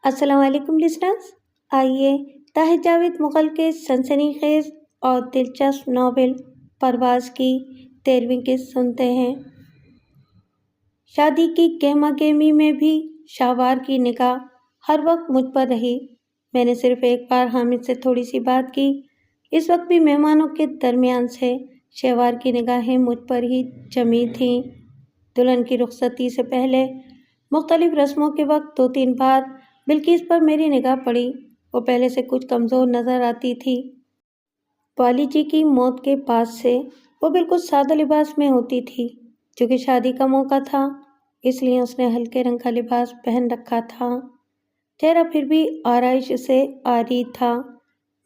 السلام علیکم لسنرز، آئیے طاہر جاوید مغل کے سنسنی خیز اور دلچسپ ناول پرواز کی 13ویں قسط سنتے ہیں۔ شادی کی گہما گہمی میں بھی شہوار کی نگاہ ہر وقت مجھ پر رہی۔ میں نے صرف ایک بار حامد سے تھوڑی سی بات کی، اس وقت بھی مہمانوں کے درمیان سے شہوار کی نگاہیں مجھ پر ہی جمی تھیں۔ دلہن کی رخصتی سے پہلے مختلف رسموں کے وقت 2-3 بار بلقیس پر میری نگاہ پڑی۔ وہ پہلے سے کچھ کمزور نظر آتی تھی۔ والد جی کی موت کے بعد سے وہ بالکل سادہ لباس میں ہوتی تھی۔ چونکہ شادی کا موقع تھا اس لیے اس نے ہلکے رنگ کا لباس پہن رکھا تھا۔ چہرہ پھر بھی آرائش سے عاری تھا،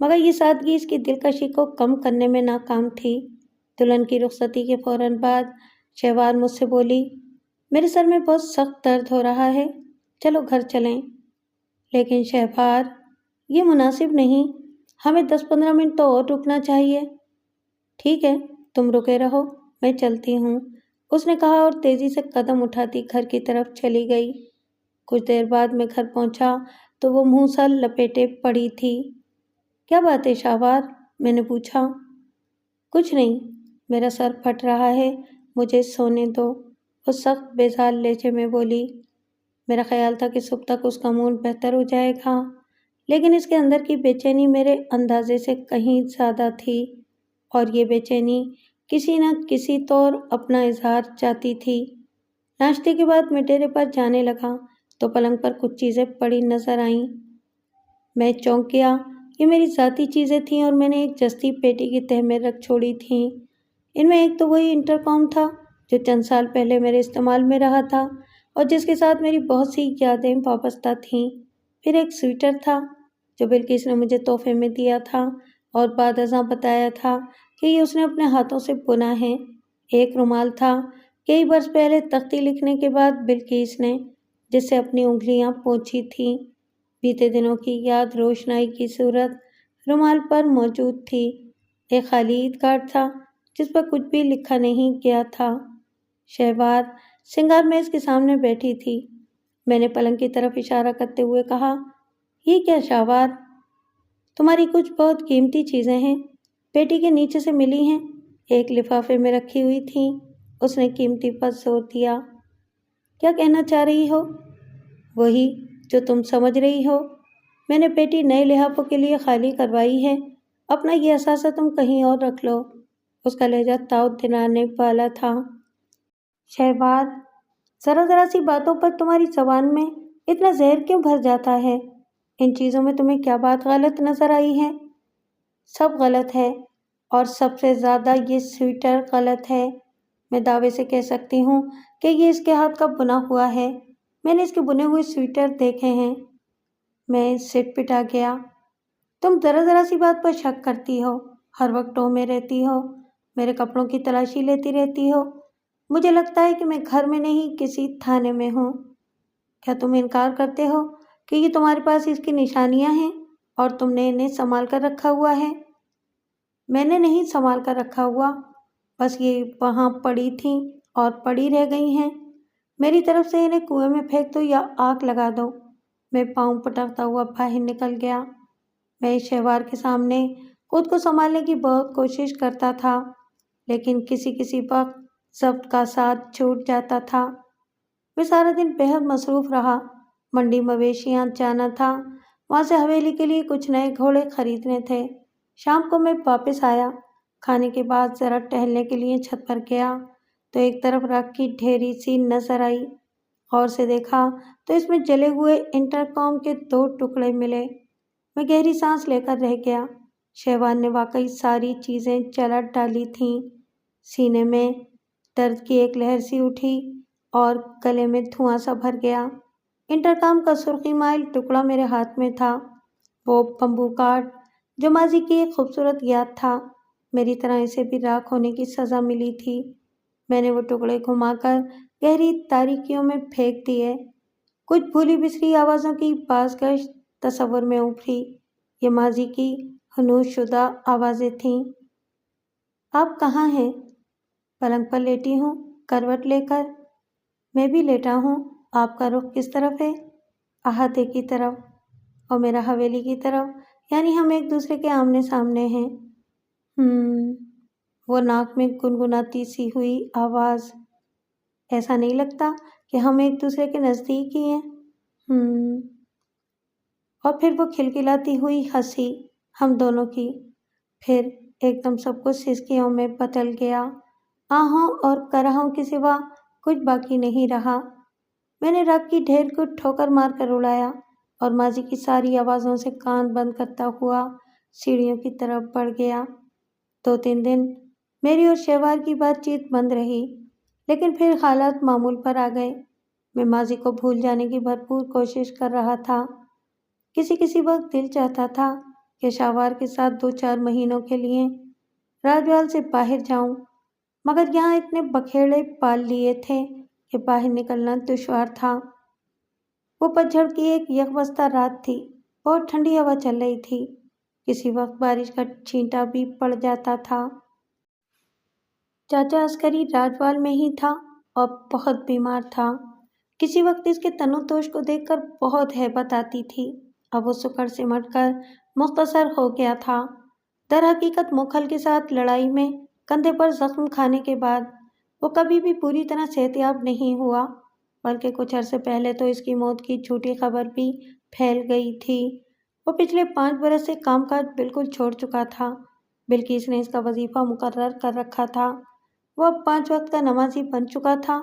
مگر یہ سادگی اس کی دلکشی کو کم کرنے میں ناکام تھی۔ دلہن کی رخصتی کے فوراً بعد شہوار مجھ سے بولی، میرے سر میں بہت سخت درد ہو رہا ہے، چلو گھر چلیں۔ لیکن شہوار، یہ مناسب نہیں، ہمیں 10-15 منٹ تو اور رکنا چاہیے۔ ٹھیک ہے، تم رکے رہو، میں چلتی ہوں، اس نے کہا اور تیزی سے قدم اٹھاتی گھر کی طرف چلی گئی۔ کچھ دیر بعد میں گھر پہنچا تو وہ منہ سر لپیٹے پڑی تھی۔ کیا بات ہے شہوار؟ میں نے پوچھا۔ کچھ نہیں، میرا سر پھٹ رہا ہے، مجھے سونے دو، وہ سخت بیزار لہجے میں بولی۔ میرا خیال تھا کہ صبح تک اس کا موڈ بہتر ہو جائے گا، لیکن اس کے اندر کی بے چینی میرے اندازے سے کہیں زیادہ تھی، اور یہ بے چینی کسی نہ کسی طور اپنا اظہار چاہتی تھی۔ ناشتے کے بعد میں ڈیرے پر جانے لگا تو پلنگ پر کچھ چیزیں پڑی نظر آئیں۔ میں چونک گیا، یہ میری ذاتی چیزیں تھیں اور میں نے ایک جستی پیٹی کی تہہ میں رکھ چھوڑی تھیں۔ ان میں ایک تو وہی انٹرکام تھا جو چند سال پہلے میرے استعمال میں رہا تھا اور جس کے ساتھ میری بہت سی یادیں وابستہ تھیں۔ پھر ایک سویٹر تھا جو بلقیس نے مجھے تحفے میں دیا تھا اور بعد ازاں بتایا تھا کہ یہ اس نے اپنے ہاتھوں سے بنا ہے۔ ایک رومال تھا، کئی برس پہلے تختی لکھنے کے بعد بلقیس نے جس سے اپنی انگلیاں پوچھی تھیں۔ بیتے دنوں کی یاد روشنائی کی صورت رومال پر موجود تھی۔ ایک خالی عید کارڈ تھا جس پر کچھ بھی لکھا نہیں گیا تھا۔ شہوار سنگار میز کے سامنے بیٹھی تھی۔ میں نے پلنگ کی طرف اشارہ کرتے ہوئے کہا، یہ کیا شہوار؟ تمہاری کچھ بہت قیمتی چیزیں ہیں، پیٹی کے نیچے سے ملی ہیں، ایک لفافے میں رکھی ہوئی تھیں۔ اس نے قیمتی پر زور دیا۔ کیا کہنا چاہ رہی ہو؟ وہی جو تم سمجھ رہی ہو۔ میں نے پیٹی نئے لحافوں کے لیے خالی کروائی ہے، اپنا یہ اثاثہ تم کہیں اور رکھ لو۔ اس کا لہجہ تعؤد دلانے والا تھا۔ شہوار، ذرا سی باتوں پر تمہاری زبان میں اتنا زہر کیوں بھر جاتا ہے؟ ان چیزوں میں تمہیں کیا بات غلط نظر آئی ہے؟ سب غلط ہے، اور سب سے زیادہ یہ سویٹر غلط ہے۔ میں دعوے سے کہہ سکتی ہوں کہ یہ اس کے ہاتھ کا بنا ہوا ہے۔ میں نے اس کے بنے ہوئے سویٹر دیکھے ہیں۔ میں سٹ پٹا گیا۔ تم ذرا سی بات پر شک کرتی ہو، ہر وقت ٹو میں رہتی ہو، میرے کپڑوں کی تلاشی لیتی رہتی ہو۔ مجھے لگتا ہے کہ میں گھر میں نہیں کسی تھانے میں ہوں۔ کیا تم انکار کرتے ہو کہ یہ تمہارے پاس اس کی نشانیاں ہیں اور تم نے انہیں سنبھال کر رکھا ہوا ہے؟ میں نے نہیں سنبھال کر رکھا ہوا، بس یہ وہاں پڑی تھیں اور پڑی رہ گئی ہیں۔ میری طرف سے انہیں کنویں میں پھینک دو یا آگ لگا دو۔ میں پاؤں پٹکتا ہوا باہر نکل گیا۔ میں اس شہوار کے سامنے خود کو سنبھالنے کی بہت کوشش کرتا تھا، لیکن کسی وقت ضبط کا ساتھ چھوٹ جاتا تھا۔ میں سارا دن بہت مصروف رہا۔ منڈی مویشیاں جانا تھا، وہاں سے حویلی کے لیے کچھ نئے گھوڑے خریدنے تھے۔ شام کو میں واپس آیا۔ کھانے کے بعد ذرا ٹہلنے کے لیے چھت پر گیا تو ایک طرف راکھ کی ڈھیری سی نظر آئی۔ غور سے دیکھا تو اس میں جلے ہوئے انٹرکام کے 2 ٹکڑے ملے۔ میں گہری سانس لے کر رہ گیا۔ شہوار نے واقعی ساری چیزیں جلا ڈالی تھیں۔ سینے میں درد کی ایک لہر سی اٹھی اور گلے میں دھواں سا بھر گیا۔ انٹرکام کا سرخی مائل ٹکڑا میرے ہاتھ میں تھا، وہ بمبو کارڈ جو ماضی کی ایک خوبصورت یاد تھا۔ میری طرح اسے بھی راکھ ہونے کی سزا ملی تھی۔ میں نے وہ ٹکڑے گھما کر گہری تاریکیوں میں پھینک دیے۔ کچھ بھولی بسری آوازوں کی بازگشت تصور میں ابھری۔ یہ ماضی کی حنوط شدہ آوازیں تھیں۔ آپ کہاں ہیں؟ پلنگ پر لیٹی ہوں، کروٹ لے کر۔ میں بھی لیٹا ہوں۔ آپ کا رخ کس طرف ہے؟ احاطے کی طرف۔ اور میرا حویلی کی طرف، یعنی ہم ایک دوسرے کے آمنے سامنے ہیں۔ وہ ناک میں گنگناتی سی ہوئی آواز، ایسا نہیں لگتا کہ ہم ایک دوسرے کے نزدیک ہی ہیں؟ اور پھر وہ کھلکھلاتی ہوئی ہنسی ہم دونوں کی، پھر ایک دم سب کچھ سسکیوں میں بدل گیا، آہوں اور کرہوں کے سوا کچھ باقی نہیں رہا۔ میں نے راگ کی ڈھیر کو ٹھوکر مار کر اڑایا اور ماضی کی ساری آوازوں سے کان بند کرتا ہوا سیڑھیوں کی طرف بڑھ گیا۔ 2-3 دن میری اور شہوار کی بات چیت بند رہی، لیکن پھر حالات معمول پر آ گئے۔ میں ماضی کو بھول جانے کی بھرپور کوشش کر رہا تھا۔ کسی وقت دل چاہتا تھا کہ شہوار کے ساتھ 2-4 مہینوں کے لیے راجوال سے باہر جاؤں، مگر یہاں اتنے بکھیڑے پال لیے تھے کہ باہر نکلنا دشوار تھا۔ وہ پتجھڑ کی ایک یکبستہ رات تھی، بہت ٹھنڈی ہوا چل رہی تھی، کسی وقت بارش کا چھینٹا بھی پڑ جاتا تھا۔ چاچا عسکری راجوال میں ہی تھا اور بہت بیمار تھا۔ کسی وقت اس کے تنوتوش کو دیکھ کر بہت ہیبت آتی تھی، اب وہ سکڑ سمٹ کر مختصر ہو گیا تھا۔ در حقیقت موکھل کے ساتھ لڑائی میں کندھے پر زخم کھانے کے بعد وہ کبھی بھی پوری طرح صحتیاب نہیں ہوا، بلکہ کچھ عرصے پہلے تو اس کی موت کی جھوٹی خبر بھی پھیل گئی تھی۔ وہ پچھلے 5 برس سے کام کاج بالکل چھوڑ چکا تھا، بلکہ اس نے اس کا وظیفہ مقرر کر رکھا تھا۔ وہ اب 5 وقت کا نمازی بن چکا تھا۔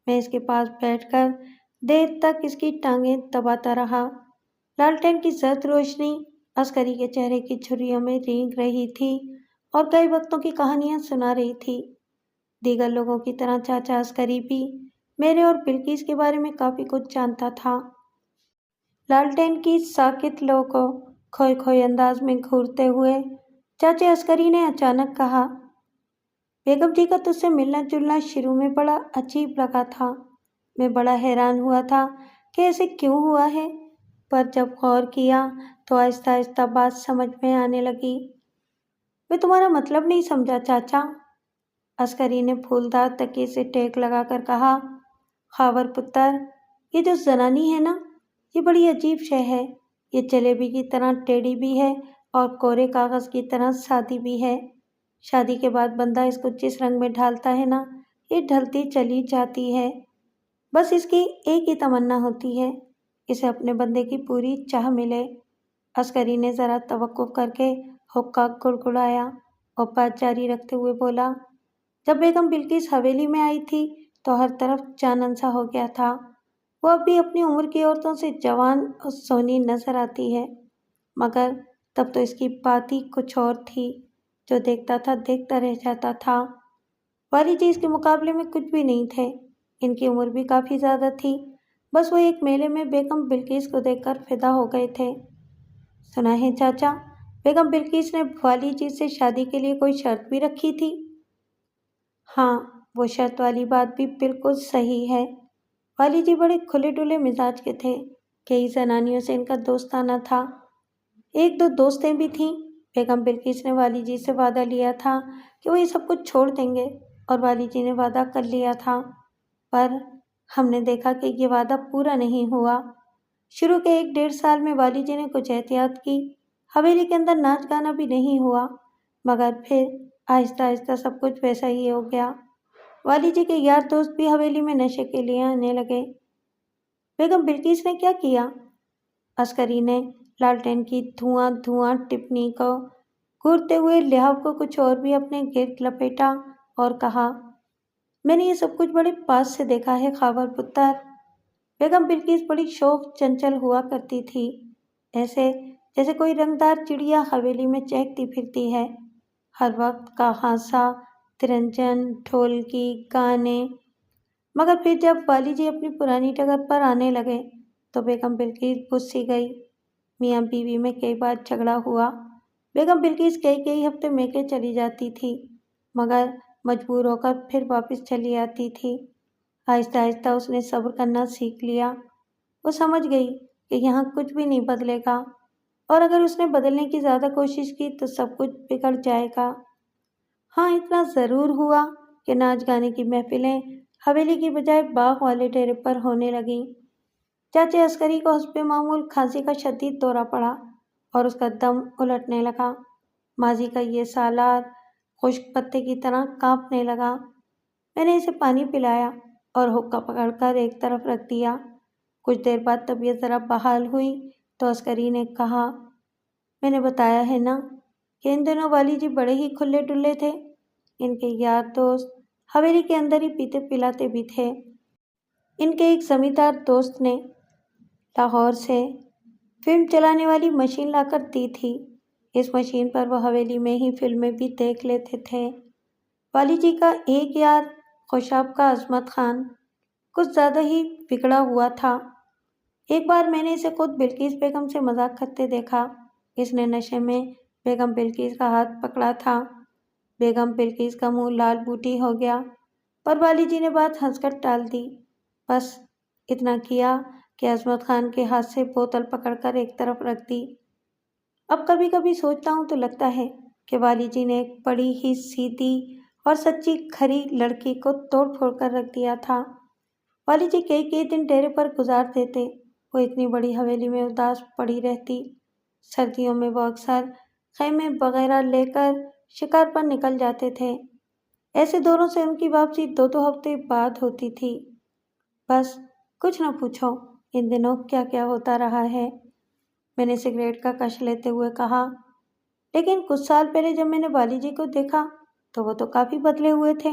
میں اس کے پاس بیٹھ کر دیر تک اس کی ٹانگیں دباتا رہا۔ لالٹین کی زرد روشنی عسکری کے چہرے کی جھریوں میں رینگ رہی تھی اور کئی وقتوں کی کہانیاں سنا رہی تھی۔ دیگر لوگوں کی طرح چاچا عسکری بھی میرے اور بلقیس کے بارے میں کافی کچھ جانتا تھا۔ لالٹین کی ساکت لو کو کھوئے کھوئے انداز میں گھورتے ہوئے چاچا عسکری نے اچانک کہا، بیگم جی کا تجھ سے ملنا جلنا شروع میں بڑا عجیب لگا تھا۔ میں بڑا حیران ہوا تھا کہ ایسے کیوں ہوا ہے، پر جب غور کیا تو آہستہ آہستہ بات سمجھ میں آنے لگی۔ میں تمہارا مطلب نہیں سمجھا چاچا، عسکری نے پھولدار تکیے سے ٹیک لگا کر کہا۔ خاور پتر، یہ جو زنانی ہے نا، یہ بڑی عجیب شے ہے۔ یہ جلیبی کی طرح ٹیڑھی بھی ہے اور کورے کاغذ کی طرح سادی بھی ہے۔ شادی کے بعد بندہ اس کو جس رنگ میں ڈھالتا ہے نا، یہ ڈھلتی چلی جاتی ہے۔ بس اس کی ایک ہی تمنا ہوتی ہے، اسے اپنے بندے کی پوری چاہ ملے۔ عسکری نے ذرا توقف کر کے حقہ گڑگڑایا اور بات جاری رکھتے ہوئے بولا، جب بیگم بلقیس حویلی میں آئی تھی تو ہر طرف چانن سا ہو گیا تھا۔ وہ اب بھی اپنی عمر کی عورتوں سے جوان اور سونی نظر آتی ہے، مگر تب تو اس کی بات ہی کچھ اور تھی، جو دیکھتا تھا دیکھتا رہ جاتا تھا۔ والی جی اس کے مقابلے میں کچھ بھی نہیں تھے، ان کی عمر بھی کافی زیادہ تھی، بس وہ ایک میلے میں بیگم بلقیس کو دیکھ کر فدا ہو گئے تھے۔ سنا ہے چاچا، بیگم بلقیس نے والی جی سے شادی کے لیے کوئی شرط بھی رکھی تھی؟ ہاں، وہ شرط والی بات بھی بالکل صحیح ہے۔ والی جی بڑے کھلے ڈلے مزاج کے تھے، کئی زنانیوں سے ان کا دوستانہ تھا، 1-2 دوستیں بھی تھیں۔ بیگم بلقیس نے والی جی سے وعدہ لیا تھا کہ وہ یہ سب کچھ چھوڑ دیں گے، اور والی جی نے وعدہ کر لیا تھا، پر ہم نے دیکھا کہ یہ وعدہ پورا نہیں ہوا۔ شروع کے 1-1.5 سال میں والی جی نے کچھ احتیاط کی، حویلی کے اندر ناچ گانا بھی نہیں ہوا، مگر پھر آہستہ آہستہ سب کچھ ویسا ہی ہو گیا۔ والی جی کے یار دوست بھی حویلی میں نشے کے لیے آنے لگے۔ بیگم بلقیس نے کیا کیا؟ عسکری نے لالٹین کی دھواں دھواں ٹپنی کو گھورتے ہوئے لحاف کو کچھ اور بھی اپنے گرد لپیٹا اور کہا، میں نے یہ سب کچھ بڑے پاس سے دیکھا ہے خاور پتر۔ بیگم بلقیس بڑی شوخ چنچل ہوا کرتی تھی، ایسے جیسے کوئی رنگدار چڑیا حویلی میں چہکتی پھرتی ہے، ہر وقت کا ہانسا، ترنجن، ڈھولکی، گانے۔ مگر پھر جب والی جی اپنی پرانی ڈگر پر آنے لگے تو بیگم بلقیس بجھ سی گئی۔ میاں بیوی میں کئی بار جھگڑا ہوا، بیگم بلقیس کئی ہفتے میکے چلی جاتی تھی، مگر مجبور ہو کر پھر واپس چلی آتی تھی۔ آہستہ آہستہ اس نے صبر کرنا سیکھ لیا۔ وہ سمجھ گئی کہ یہاں کچھ بھی نہیں بدلے گا، اور اگر اس نے بدلنے کی زیادہ کوشش کی تو سب کچھ بگڑ جائے گا۔ ہاں، اتنا ضرور ہوا کہ ناچ گانے کی محفلیں حویلی کی بجائے باغ والے ڈیرے پر ہونے لگیں۔ چاچا عسکری کو حسب معمول کھانسی کا شدید دورہ پڑا اور اس کا دم الٹنے لگا۔ ماضی کا یہ سالار خشک پتے کی طرح کانپنے لگا۔ میں نے اسے پانی پلایا اور حقہ پکڑ کر ایک طرف رکھ دیا۔ کچھ دیر بعد طبیعت ذرا بحال ہوئی تو عسکری نے کہا، میں نے بتایا ہے نا کہ ان دنوں والی جی بڑے ہی کھلے ڈلے تھے۔ ان کے یار دوست حویلی کے اندر ہی پیتے پلاتے بھی تھے۔ ان کے ایک زمیندار دوست نے لاہور سے فلم چلانے والی مشین لا کر دی تھی۔ اس مشین پر وہ حویلی میں ہی فلمیں بھی دیکھ لیتے تھے۔ والی جی کا ایک یار خوشاب کا عظمت خان کچھ زیادہ ہی بگڑا ہوا تھا۔ ایک بار میں نے اسے خود بلقیس بیگم سے مذاق کرتے دیکھا۔ اس نے نشے میں بیگم بلقیس کا ہاتھ پکڑا تھا۔ بیگم بلقیس کا منہ لال بوٹی ہو گیا، پر والی جی نے بات ہنس کر ٹال دی۔ بس اتنا کیا کہ عظمت خان کے ہاتھ سے بوتل پکڑ کر ایک طرف رکھ دی۔ اب کبھی کبھی سوچتا ہوں تو لگتا ہے کہ والی جی نے ایک بڑی ہی سیدھی اور سچی کھری لڑکی کو توڑ پھوڑ کر رکھ دیا تھا۔ والی جی کئی دن ڈیرے پر گزار دیتے۔ وہ اتنی بڑی حویلی میں اداس پڑی رہتی۔ سردیوں میں وہ اکثر خیمے وغیرہ لے کر شکار پر نکل جاتے تھے۔ ایسے دوروں سے ان کی واپسی 2 ہفتے بعد ہوتی تھی۔ بس کچھ نہ پوچھو ان دنوں کیا کیا ہوتا رہا ہے۔ میں نے سگریٹ کا کش لیتے ہوئے کہا، لیکن کچھ سال پہلے جب میں نے والی جی کو دیکھا تو وہ تو کافی بدلے ہوئے تھے۔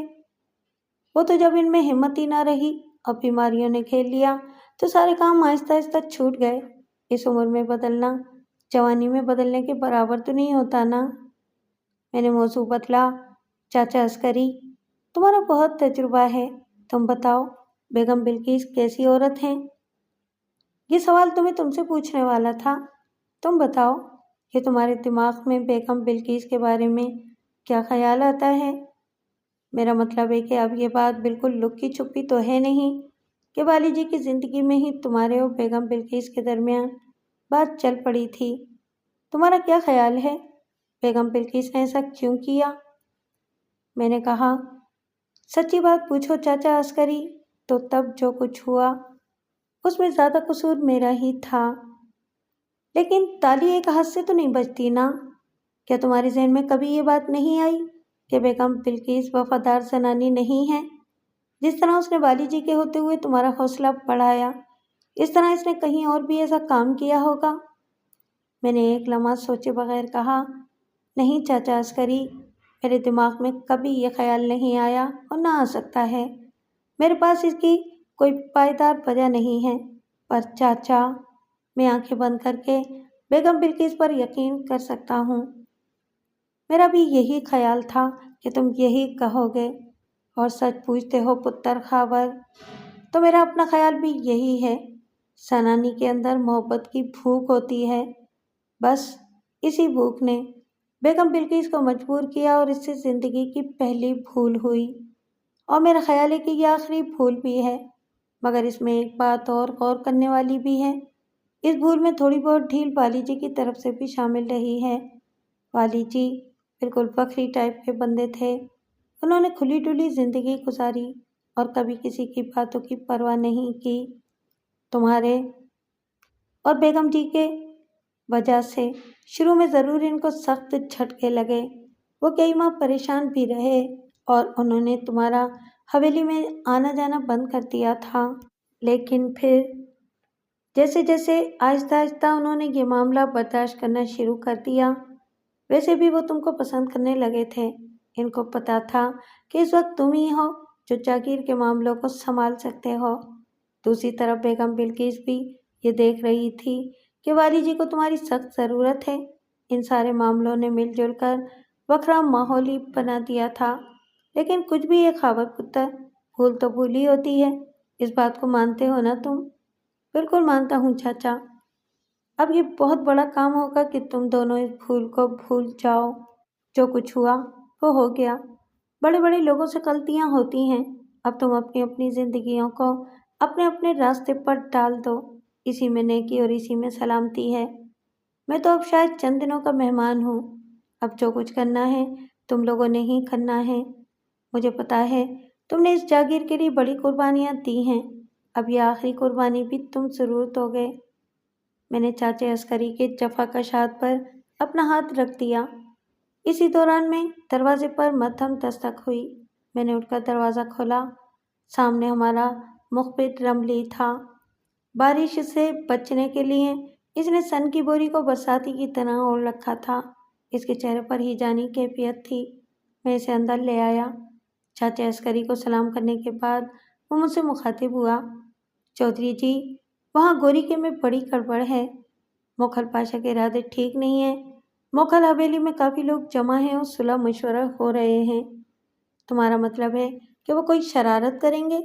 وہ تو جب ان میں ہمت ہی نہ رہی اور بیماریوں نے گھیر لیا تو سارے کام آہستہ آہستہ چھوٹ گئے۔ اس عمر میں بدلنا جوانی میں بدلنے کے برابر تو نہیں ہوتا نا۔ میں نے موضوع بدلا، چاچا عسکری تمہارا بہت تجربہ ہے، تم بتاؤ بیگم بلقیس کیسی عورت ہیں؟ یہ سوال تم سے پوچھنے والا تھا۔ تم بتاؤ کہ تمہارے دماغ میں بیگم بلقیس کے بارے میں کیا خیال آتا ہے؟ میرا مطلب ہے کہ اب یہ بات بالکل لکی چھپی تو ہے نہیں کہ والی جی کی زندگی میں ہی تمہارے اور بیگم بلقیس کے درمیان بات چل پڑی تھی۔ تمہارا کیا خیال ہے بیگم بلقیس نے ایسا کیوں کیا؟ میں نے کہا، سچی بات پوچھو چاچا عسکری تو تب جو کچھ ہوا اس میں زیادہ قصور میرا ہی تھا۔ لیکن تالی ایک ہاتھ سے تو نہیں بجتی نا۔ کیا تمہارے ذہن میں کبھی یہ بات نہیں آئی کہ بیگم بلقیس وفادار زنانی نہیں ہے؟ جس طرح اس نے والی جی کے ہوتے ہوئے تمہارا حوصلہ بڑھایا، اس طرح اس نے کہیں اور بھی ایسا کام کیا ہوگا۔ میں نے ایک لمحہ سوچے بغیر کہا، نہیں چاچا عسکری، میرے دماغ میں کبھی یہ خیال نہیں آیا اور نہ آ سکتا ہے۔ میرے پاس اس کی کوئی پائیدار وجہ نہیں ہے۔ پر چاچا، میں آنکھیں بند کر کے بیگم بلقیس پر یقین کر سکتا ہوں۔ میرا بھی یہی خیال تھا کہ تم یہی کہو گے، اور سچ پوچھتے ہو پتر خاور، تو میرا اپنا خیال بھی یہی ہے۔ زنانی کے اندر محبت کی بھوک ہوتی ہے، بس اسی بھوک نے بیگم بلقیس کو مجبور کیا اور اس سے زندگی کی پہلی بھول ہوئی، اور میرا خیال ہے کہ یہ آخری بھول بھی ہے۔ مگر اس میں ایک بات اور غور کرنے والی بھی ہے، اس بھول میں تھوڑی بہت ڈھیل والی جی کی طرف سے بھی شامل رہی ہے۔ والی جی بالکل بکری ٹائپ کے بندے تھے۔ انہوں نے کھلی ڈلی زندگی گزاری اور کبھی کسی کی باتوں کی پرواہ نہیں کی۔ تمہارے اور بیگم جی کے وجہ سے شروع میں ضرور ان کو سخت جھٹکے لگے، وہ کئی ماہ پریشان بھی رہے اور انہوں نے تمہارا حویلی میں آنا جانا بند کر دیا تھا۔ لیکن پھر جیسے جیسے آہستہ آہستہ انہوں نے یہ معاملہ برداشت کرنا شروع کر دیا، ویسے بھی وہ تم کو پسند کرنے لگے تھے۔ ان کو پتا تھا کہ اس وقت تم ہی ہو جو جاگیر کے معاملوں کو سنبھال سکتے ہو۔ دوسری طرف بیگم بلقیس بھی یہ دیکھ رہی تھی کہ والی جی کو تمہاری سخت ضرورت ہے۔ ان سارے معاملوں نے مل جل کر وکھرا ماحول ہی بنا دیا تھا۔ لیکن کچھ بھی ایک خاور پتر، بھول تو بھول ہی ہوتی ہے۔ اس بات کو مانتے ہو نا تم؟ بالکل مانتا ہوں چاچا۔ اب یہ بہت بڑا کام ہوگا کہ تم دونوں اس بھول کو بھول جاؤ۔ جو کچھ ہوا وہ ہو گیا۔ بڑے بڑے لوگوں سے غلطیاں ہوتی ہیں۔ اب تم اپنی اپنی زندگیوں کو اپنے اپنے راستے پر ڈال دو، اسی میں نیکی اور اسی میں سلامتی ہے۔ میں تو اب شاید چند دنوں کا مہمان ہوں۔ اب جو کچھ کرنا ہے تم لوگوں نے ہی کرنا ہے۔ مجھے پتا ہے تم نے اس جاگیر کے لیے بڑی قربانیاں دی ہیں۔ اب یہ آخری قربانی بھی تم ضرور دو گے۔ میں نے چاچے عسکری کے جفاکش ہاتھ پر اپنا ہاتھ رکھ دیا۔ اسی دوران میں دروازے پر مدھم دستک ہوئی۔ میں نے اٹھ کر دروازہ کھولا۔ سامنے ہمارا مخبر رملی تھا۔ بارش سے بچنے کے لیے اس نے سن کی بوری کو برساتی کی طرح اوڑھ رکھا تھا۔ اس کے چہرے پر ہی جانی کیفیت تھی۔ میں اسے اندر لے آیا۔ چاچا عسکری کو سلام کرنے کے بعد وہ مجھ سے مخاطب ہوا۔ چودھری جی، وہاں گوریکے میں بڑی گڑبڑ ہے۔ موکھل پاشا کے ارادے ٹھیک نہیں ہیں۔ موکھل حویلی میں کافی لوگ جمع ہیں اور صلح مشورہ ہو رہے ہیں۔ تمہارا مطلب ہے کہ وہ کوئی شرارت کریں گے؟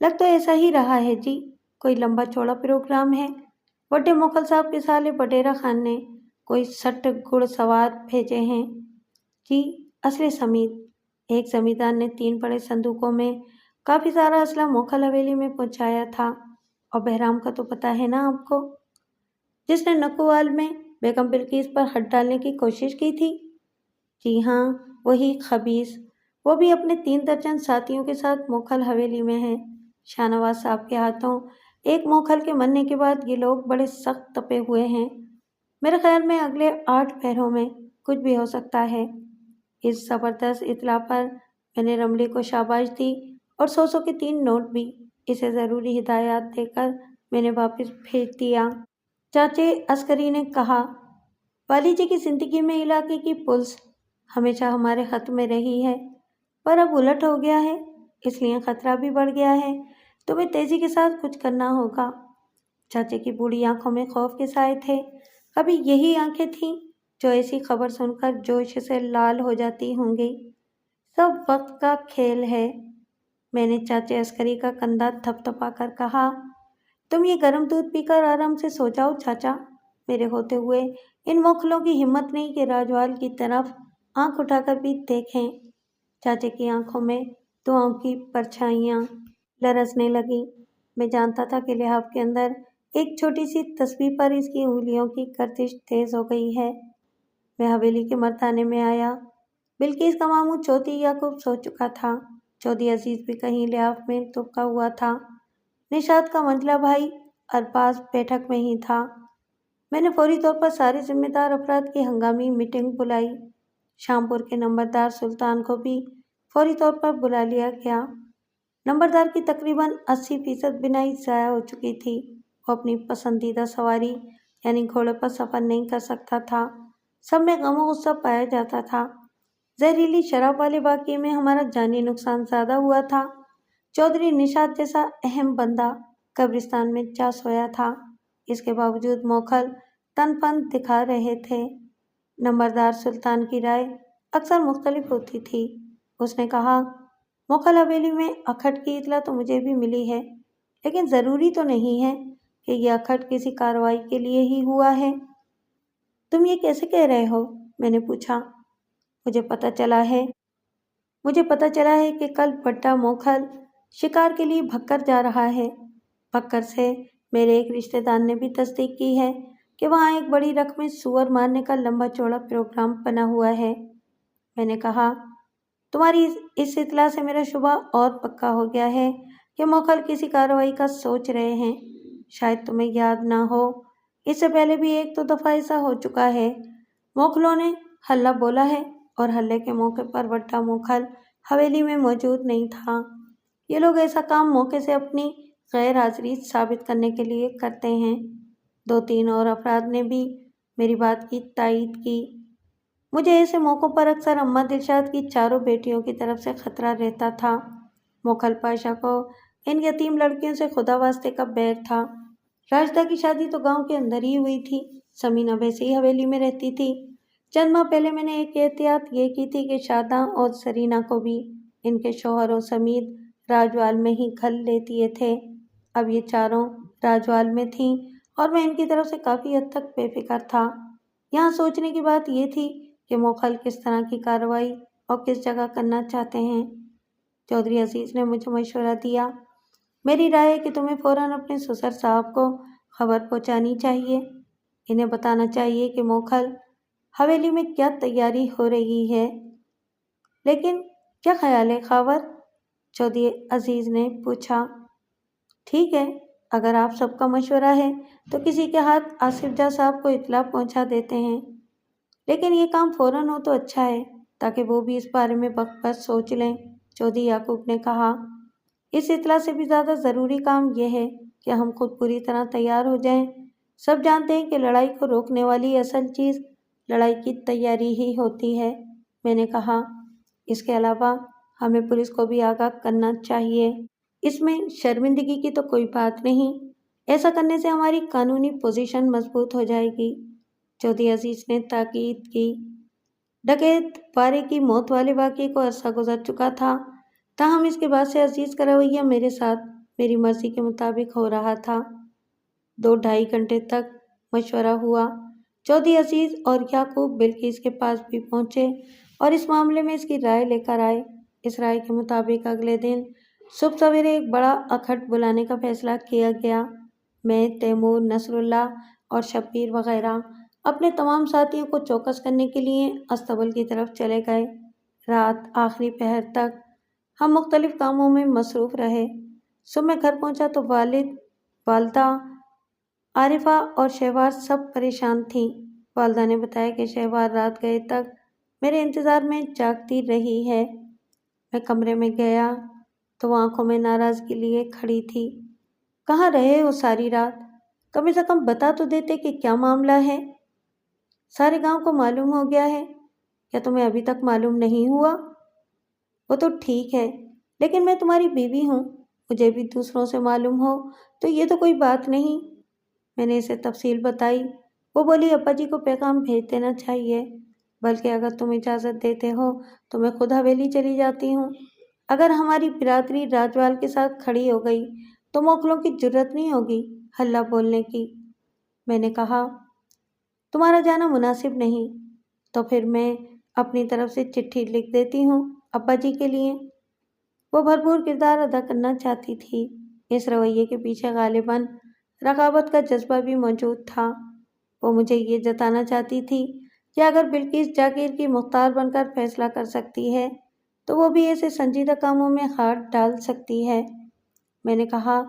لگ تو ایسا ہی رہا ہے جی، کوئی لمبا چوڑا پروگرام ہے۔ بڑے موکھل صاحب کے سالے بٹیرہ خان نے کوئی 60 گھڑ سوار بھیجے ہیں جی، اصل سمیت۔ ایک زمیندار نے 3 بڑے صندوقوں میں کافی سارا اسلحہ موکھل حویلی میں پہنچایا تھا۔ اور بہرام کا تو پتہ ہے نا آپ کو، جس نے نکوال میں بیگم بلقیس پر ہتھ ڈالنے کی کوشش کی تھی؟ جی ہاں، وہی خبیث۔ وہ بھی اپنے 3 درجن ساتھیوں کے ساتھ موکھل حویلی میں ہے۔ شاہ نواز صاحب کے ہاتھوں ایک موکھل کے مرنے کے بعد یہ لوگ بڑے سخت تپے ہوئے ہیں۔ میرے خیال میں اگلے 8 پہروں میں کچھ بھی ہو سکتا ہے۔ اس زبردست اطلاع پر میں نے رملی کو شاباش دی اور 100 کے 3 نوٹ بھی۔ اسے ضروری ہدایات دے کر میں نے واپس بھیج دیا۔ چاچے عسکری نے کہا، والی جی کی زندگی میں علاقے کی پولیس ہمیشہ ہمارے خط میں رہی ہے، پر اب الٹ ہو گیا ہے، اس لیے خطرہ بھی بڑھ گیا ہے۔ تمہیں تیزی کے ساتھ کچھ کرنا ہوگا۔ چاچے کی بوڑھی آنکھوں میں خوف کے سائے تھے۔ کبھی یہی آنکھیں تھیں جو ایسی خبر سن کر جوش سے لال ہو جاتی ہوں گی۔ سب وقت کا کھیل ہے۔ میں نے چاچے عسکری کا کندھا تھپ تھپا کر کہا، تم یہ گرم دودھ پی کر آرام سے سو جاؤ چاچا۔ میرے ہوتے ہوئے ان موکھلوں کی ہمت نہیں کہ راجوال کی طرف آنکھ اٹھا کر بھی دیکھیں۔ چاچے کی آنکھوں میں دعاؤں کی پرچھائیاں لرزنے لگیں۔ میں جانتا تھا کہ لحاف کے اندر ایک چھوٹی سی تسبیح پر اس کی انگلیوں کی گردش تیز ہو گئی ہے۔ میں حویلی کے مرتانے میں آیا۔ بلقیس کا ماموں چودھری یعقوب سو چکا تھا۔ چودھری عزیز بھی کہیں لحاف میں دبکا ہوا تھا۔ نشاط کا منجلا بھائی ارباز بیٹھک میں ہی تھا۔ میں نے فوری طور پر سارے ذمہ دار افراد کی ہنگامی میٹنگ بلائی۔ شامپور کے نمبردار سلطان کو بھی فوری طور پر بلا لیا گیا۔ نمبردار کی تقریباً 80% بینائی ضائع ہو چکی تھی۔ وہ اپنی پسندیدہ سواری یعنی گھوڑے پر سفر نہیں کر سکتا تھا۔ سب میں غم و غصہ پایا جاتا تھا۔ زہریلی شراب والے واقعے میں ہمارا جانی نقصان زیادہ ہوا تھا۔ چودھری نشاط جیسا اہم بندہ قبرستان میں جا سویا تھا۔ اس کے باوجود موکھل تن پن دکھا رہے تھے۔ نمبردار سلطان کی رائے اکثر مختلف ہوتی تھی۔ اس نے کہا، موکھل حویلی میں اکھٹ کی اطلاع تو مجھے بھی ملی ہے، لیکن ضروری تو نہیں ہے کہ یہ اکھٹ کسی کارروائی کے لیے ہی ہوا ہے۔ تم یہ کیسے کہہ رہے ہو؟ میں نے پوچھا۔ مجھے پتہ چلا ہے کہ کل بڑا موکھل شکار کے لیے بھکر جا رہا ہے۔ بھکر سے میرے ایک رشتے دار نے بھی تصدیق کی ہے کہ وہاں ایک بڑی رقم میں سور مارنے کا لمبا چوڑا پروگرام بنا ہوا ہے۔ میں نے کہا، تمہاری اس اطلاع سے میرا شبہ اور پکا ہو گیا ہے کہ موکھل کسی کارروائی کا سوچ رہے ہیں۔ شاید تمہیں یاد نہ ہو، اس سے پہلے بھی ایک 2 دفعہ ایسا ہو چکا ہے۔ موکھلوں نے ہلہ بولا ہے اور ہلے کے موقع پر بڑا موکھل حویلی میں موجود نہیں تھا۔ یہ لوگ ایسا کام موقع سے اپنی غیر حاضری ثابت کرنے کے لیے کرتے ہیں۔ 2-3 اور افراد نے بھی میری بات کی تائید کی۔ مجھے ایسے موقعوں پر اکثر اماں دلشاد کی 4 بیٹیوں کی طرف سے خطرہ رہتا تھا۔ موکھل پاشا کو ان یتیم لڑکیوں سے خدا واسطے کا بیر تھا۔ راشدہ کی شادی تو گاؤں کے اندر ہی ہوئی تھی۔ سمینہ ویسے ہی حویلی میں رہتی تھی۔ چند ماہ پہلے میں نے ایک احتیاط یہ کی تھی کہ شاداں اور سرینا کو بھی ان کے شوہروں سمیت راجوال میں ہی گھر لے دیے تھے۔ اب یہ 4 راجوال میں تھیں اور میں ان کی طرف سے کافی حد تک بے فکر تھا۔ یہاں سوچنے کی بات یہ تھی کہ موکھل کس طرح کی کارروائی اور کس جگہ کرنا چاہتے ہیں۔ چودھری عزیز نے مجھے مشورہ دیا، میری رائے ہے کہ تمہیں فوراً اپنے سسر صاحب کو خبر پہنچانی چاہیے۔ انہیں بتانا چاہیے کہ موکھل حویلی میں کیا تیاری ہو رہی ہے۔ لیکن کیا خیال ہے خاور؟ چودھری عزیز نے پوچھا۔ ٹھیک ہے، اگر آپ سب کا مشورہ ہے تو کسی کے ہاتھ آصف جا صاحب کو اطلاع پہنچا دیتے ہیں، لیکن یہ کام فوراً ہو تو اچھا ہے تاکہ وہ بھی اس بارے میں وقت پر سوچ لیں، چودھری یعقوب نے کہا۔ اس اطلاع سے بھی زیادہ ضروری کام یہ ہے کہ ہم خود پوری طرح تیار ہو جائیں۔ سب جانتے ہیں کہ لڑائی کو روکنے والی اصل چیز لڑائی کی تیاری ہی ہوتی ہے، میں نے کہا۔ اس کے علاوہ ہمیں پولیس کو بھی آگاہ کرنا چاہیے۔ اس میں شرمندگی کی تو کوئی بات نہیں، ایسا کرنے سے ہماری قانونی پوزیشن مضبوط ہو جائے گی، چودھری عزیز نے تاکید کی۔ ڈکیت پارے کی موت والے واقعے کو عرصہ گزر چکا تھا، تاہم اس کے بعد سے عزیز کا رویہ میرے ساتھ میری مرضی کے مطابق ہو رہا تھا۔ 2-2.5 گھنٹے تک مشورہ ہوا۔ چودھری عزیز اور یعقوب بلقیس کے پاس بھی پہنچے اور اس معاملے میں اس کی رائے لے کر آئے۔ اس رائے کے مطابق اگلے دن صبح سویرے ایک بڑا اکھڑ بلانے کا فیصلہ کیا گیا۔ میں، تیمور، نصر اللہ اور شبیر وغیرہ اپنے تمام ساتھیوں کو چوکس کرنے کے لیے استبل کی طرف چلے گئے۔ رات آخری پہر تک ہم مختلف کاموں میں مصروف رہے۔ صبح میں گھر پہنچا تو والد، والدہ، عارفہ اور شہوار سب پریشان تھیں۔ والدہ نے بتایا کہ شہوار رات گئے تک میرے انتظار میں جاگتی رہی ہے۔ میں کمرے میں گیا تو وہ آنکھوں میں ناراضگی لیے کھڑی تھی۔ کہاں رہے ہو ساری رات؟ کم سے کم بتا تو دیتے کہ کیا معاملہ ہے؟ سارے گاؤں کو معلوم ہو گیا ہے، کیا تمہیں ابھی تک معلوم نہیں ہوا؟ وہ تو ٹھیک ہے، لیکن میں تمہاری بیوی ہوں، مجھے بھی دوسروں سے معلوم ہو تو یہ تو کوئی بات نہیں۔ میں نے اسے تفصیل بتائی۔ وہ بولی ابا جی کو پیغام بھیج دینا چاہیے، بلکہ اگر تم اجازت دیتے ہو تو میں خود حویلی چلی جاتی ہوں۔ اگر ہماری برادری راجوال کے ساتھ کھڑی ہو گئی تو موکلوں کی جرت نہیں ہوگی ہلہ بولنے کی۔ میں نے کہا تمہارا جانا مناسب نہیں، تو پھر میں اپنی طرف سے چٹھی لکھ دیتی ہوں ابا جی کے لیے۔ وہ بھرپور کردار ادا کرنا چاہتی تھی۔ اس رویے کے پیچھے غالباً رغبت کا جذبہ بھی موجود تھا۔ وہ مجھے یہ جتانا چاہتی تھی کہ اگر بلقیس جاگیر کی مختار بن کر فیصلہ کر سکتی ہے تو وہ بھی ایسے سنجیدہ کاموں میں ہاتھ ڈال سکتی ہے۔ میں نے کہا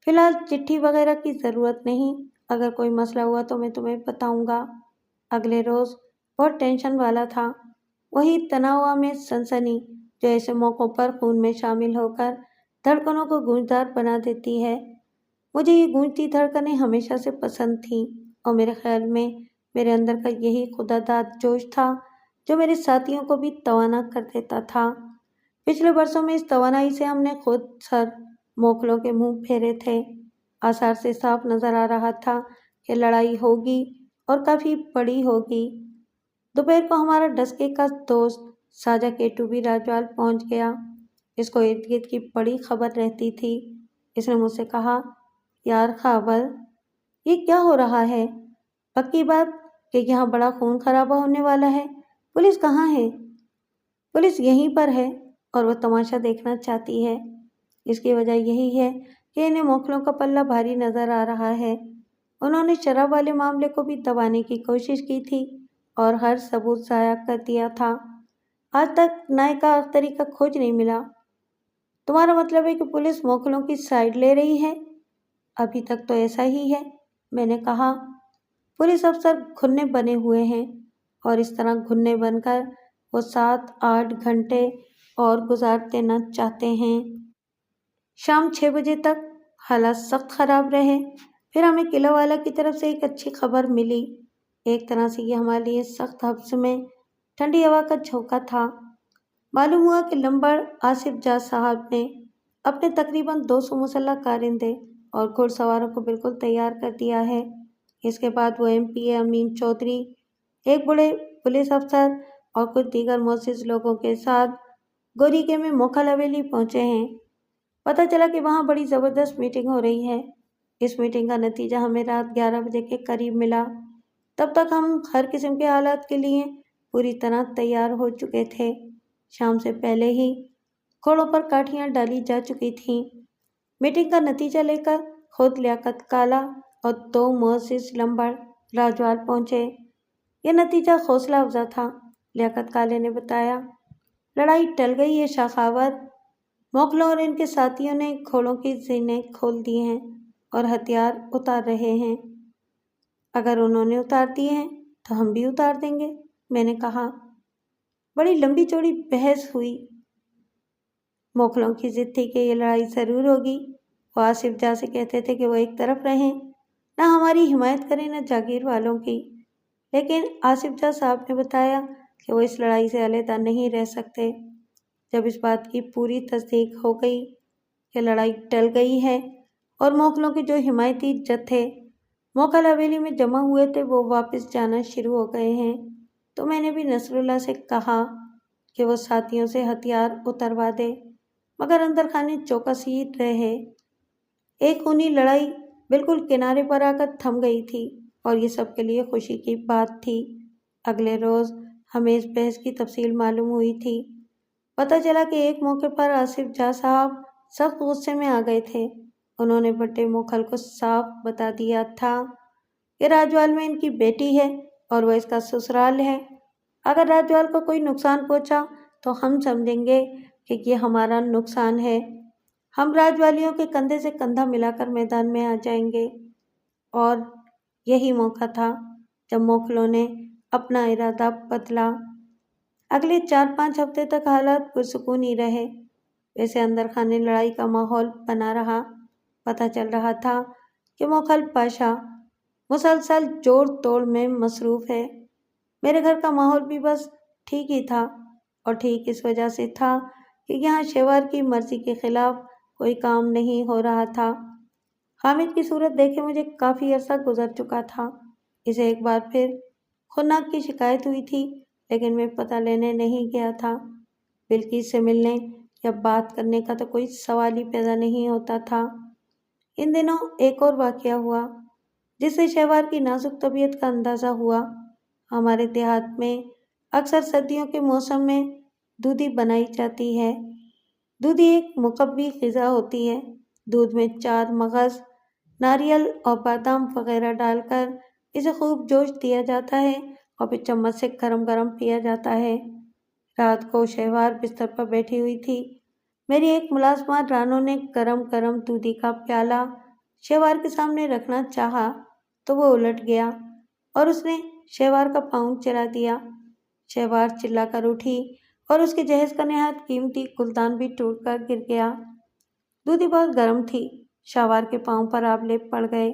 فی الحال چٹھی وغیرہ کی ضرورت نہیں، اگر کوئی مسئلہ ہوا تو میں تمہیں بتاؤں گا۔ اگلے روز بہت ٹینشن والا تھا، وہی تناؤ میں سنسنی جو ایسے موقعوں پر خون میں شامل ہو کر دھڑکنوں کو گونجدار بنا دیتی ہے۔ مجھے یہ گونجتی دھڑکنیں ہمیشہ سے پسند تھیں اور میرے خیال میں میرے اندر کا یہی خدا داد جوش تھا جو میرے ساتھیوں کو بھی توانا کر دیتا تھا۔ پچھلے برسوں میں اس توانائی سے ہم نے خود سر موکلوں کے منہ پھیرے تھے۔ آثار سے صاف نظر آ رہا تھا کہ لڑائی ہوگی اور کافی بڑی ہوگی۔ دوپہر کو ہمارا ڈسکے کا دوست ساجہ کیٹو بھی راجوال پہنچ گیا۔ اس کو ارد گرد کی بڑی خبر رہتی تھی۔ اس نے مجھ سے کہا یار خاور، یہ کیا ہو رہا ہے؟ پکی بات کہ یہاں بڑا خون خرابہ ہونے والا ہے۔ پولیس کہاں ہے؟ پولیس یہیں پر ہے اور وہ تماشا دیکھنا چاہتی ہے۔ اس کی وجہ یہی ہے کہ انہیں موکلوں کا پلہ بھاری نظر آ رہا ہے۔ انہوں نے شراب والے معاملے کو بھی دبانے کی کوشش کی تھی اور ہر ثبوت ضائع کر دیا تھا۔ آج تک نائکا اختری کا کھوج نہیں ملا۔ تمہارا مطلب ہے کہ پولیس موکلوں کی سائیڈ لے رہی ہے؟ ابھی تک تو ایسا ہی ہے، میں نے کہا۔ پولیس افسر گھنے بنے ہوئے ہیں اور اس طرح گھنے بن کر وہ 7-8 گھنٹے اور گزارتے نہ چاہتے ہیں۔ شام 6 بجے تک حالات سخت خراب رہے، پھر ہمیں قلعہ والا کی طرف سے ایک اچھی خبر ملی۔ ایک طرح سے یہ ہمارے لیے سخت حبس میں ٹھنڈی ہوا کا جھونکا تھا۔ معلوم ہوا کہ لمبڑ آصف جا صاحب نے اپنے تقریباً 200 مسلح کارندے اور گھڑ سواروں کو بالکل تیار کر دیا ہے۔ اس کے بعد وہ MPA امین چودھری، ایک بڑے پولیس افسر اور کچھ دیگر معزز لوگوں کے ساتھ گوریکے میں موکھل حویلی پہنچے ہیں۔ پتہ چلا کہ وہاں بڑی زبردست میٹنگ ہو رہی ہے۔ اس میٹنگ کا نتیجہ ہمیں رات 11 بجے کے قریب ملا۔ تب تک ہم ہر قسم کے حالات کے لیے پوری طرح تیار ہو چکے تھے۔ شام سے پہلے ہی گھوڑوں پر کاٹھیاں ڈالی جا چکی تھیں۔ میٹنگ کا نتیجہ لے کر خود لیاقت کالا اور 2 معزز لمبڑ راجوال پہنچے۔ یہ نتیجہ حوصلہ افزا تھا۔ لیاقت کالے نے بتایا لڑائی ٹل گئی ہے شاہ خاور، موکلوں اور ان کے ساتھیوں نے گھوڑوں کی زینیں کھول دی ہیں اور ہتھیار اتار رہے ہیں۔ اگر انہوں نے اتار دیے ہیں تو ہم بھی اتار دیں گے، میں نے کہا۔ بڑی لمبی چوڑی بحث ہوئی۔ موکلوں کی ضد تھی کہ یہ لڑائی ضرور ہوگی۔ وہ آصف جاہ سے کہتے تھے کہ وہ ایک طرف رہیں، نہ ہماری حمایت کریں نہ جاگیر والوں کی، لیکن آصف جاہ صاحب نے بتایا کہ وہ اس لڑائی سے علیحدہ نہیں رہ سکتے۔ جب اس بات کی پوری تصدیق ہو گئی کہ لڑائی ٹل گئی ہے اور موکلوں کے جو حمایتی جتھے موکل حویلی میں جمع ہوئے تھے وہ واپس جانا شروع ہو گئے ہیں، تو میں نے بھی نصر اللہ سے کہا کہ وہ ساتھیوں سے ہتھیار اتروا دے، مگر اندر خانے چوکسی رہے۔ ایک خونی لڑائی بالکل کنارے پر آ کر تھم گئی تھی اور یہ سب کے لیے خوشی کی بات تھی۔ اگلے روز ہمیں اس بحث کی تفصیل معلوم ہوئی تھی۔ پتہ چلا کہ ایک موقع پر آصف جاہ صاحب سخت غصے میں آ گئے تھے۔ انہوں نے بڑے موکھل کو صاف بتا دیا تھا کہ راجوال میں ان کی بیٹی ہے اور وہ اس کا سسرال ہے۔ اگر راجوال کو کوئی نقصان پہنچا تو ہم سمجھیں گے کہ یہ ہمارا نقصان ہے۔ ہم راجوالیوں کے کندھے سے کندھا ملا کر میدان میں آ جائیں گے۔ اور یہی موقع تھا جب موکلوں نے اپنا ارادہ بدلا۔ اگلے 4-5 ہفتے تک حالات پرسکون ہی رہے۔ ویسے اندر خانے لڑائی کا ماحول بنا رہا۔ پتہ چل رہا تھا کہ موکھل پاشا مسلسل جوڑ توڑ میں مصروف ہے۔ میرے گھر کا ماحول بھی بس ٹھیک ہی تھا، اور ٹھیک اس وجہ سے تھا کہ یہاں شیوار کی مرضی کے خلاف کوئی کام نہیں ہو رہا تھا۔ حامد کی صورت دیکھے مجھے کافی عرصہ گزر چکا تھا۔ اسے ایک بار پھر خناق کی شکایت ہوئی تھی، لیکن میں پتہ لینے نہیں گیا تھا۔ بلقیس سے ملنے یا بات کرنے کا تو کوئی سوال ہی پیدا نہیں ہوتا تھا۔ ان دنوں ایک اور واقعہ ہوا جس سے شیوار کی نازک طبیعت کا اندازہ ہوا۔ ہمارے دیہات میں اکثر سردیوں کے موسم میں دودھی بنائی جاتی ہے۔ دودھی ایک مقوی غذا ہوتی ہے۔ دودھ میں 4 مغز، ناریل اور بادام وغیرہ ڈال کر اسے خوب جوش دیا جاتا ہے اور پھر چمچ سے گرم گرم پیا جاتا ہے۔ رات کو شیوار بستر پر بیٹھی ہوئی تھی۔ میری ایک ملازمہ رانو نے گرم گرم دودھی کا پیالہ شیوار کے سامنے رکھنا چاہا تو وہ الٹ گیا اور اس نے شیوار کا پاؤں چلا دیا۔ شیوار چلا کر اٹھی اور اس کے جہیز کا نہایت قیمتی گلدان بھی ٹوٹ کر گر گیا۔ دودھی بہت گرم تھی۔ شیوار کے پاؤں پر آبلے پڑ گئے۔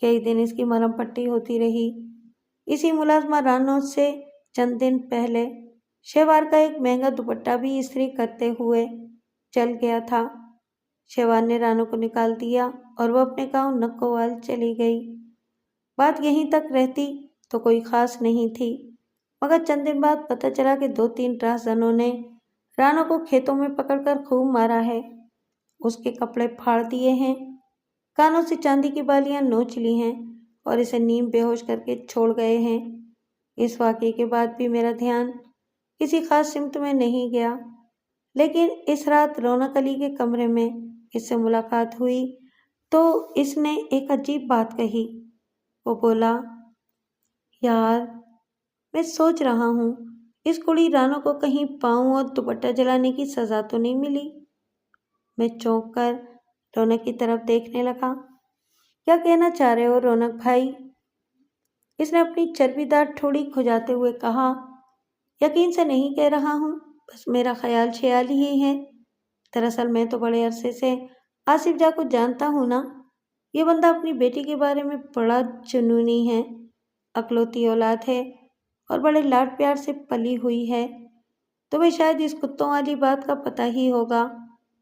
کئی دن اس کی مرہم پٹی ہوتی رہی۔ اسی ملازمہ رانو سے چند دن پہلے شیوار کا ایک مہنگا دوپٹہ بھی استری کرتے ہوئے چل گیا تھا۔ شیوار نے رانو کو نکال دیا اور وہ اپنے گاؤں نکوال چلی گئی۔ بات یہیں تک رہتی تو کوئی خاص نہیں تھی، مگر چند دن بعد پتہ چلا کہ 2-3 راہزنوں نے رانو کو کھیتوں میں پکڑ کر خوب مارا ہے۔ اس کے کپڑے پھاڑ دیے ہیں، کانوں سے چاندی کی بالیاں نوچ لی ہیں اور اسے نیم بے ہوش کر کے چھوڑ گئے ہیں۔ اس واقعے کے بعد بھی میرا دھیان کسی خاص سمت میں نہیں گیا، لیکن اس رات رونق علی کے کمرے میں اس سے ملاقات ہوئی تو اس نے ایک عجیب بات کہی۔ وہ بولا، یار میں سوچ رہا ہوں اس کڑی رانو کو کہیں پاؤں اور دوپٹہ جلانے کی سزا تو نہیں ملی؟ میں چونک کر رونق کی طرف دیکھنے لگا۔ کیا کہنا چاہ رہے ہو رونق بھائی؟ اس نے اپنی چربی دار ٹھوڑی کھجاتے ہوئے کہا۔ یقین سے نہیں کہہ رہا ہوں، بس میرا خیال ہی ہے۔ دراصل میں تو بڑے عرصے سے آصف جاہ کو جانتا ہوں نا۔ یہ بندہ اپنی بیٹی کے بارے میں بڑا جنونی ہے، اکلوتی اولاد ہے اور بڑے لاڈ پیار سے پلی ہوئی ہے۔ تمہیں شاید اس کتوں والی بات کا پتہ ہی ہوگا۔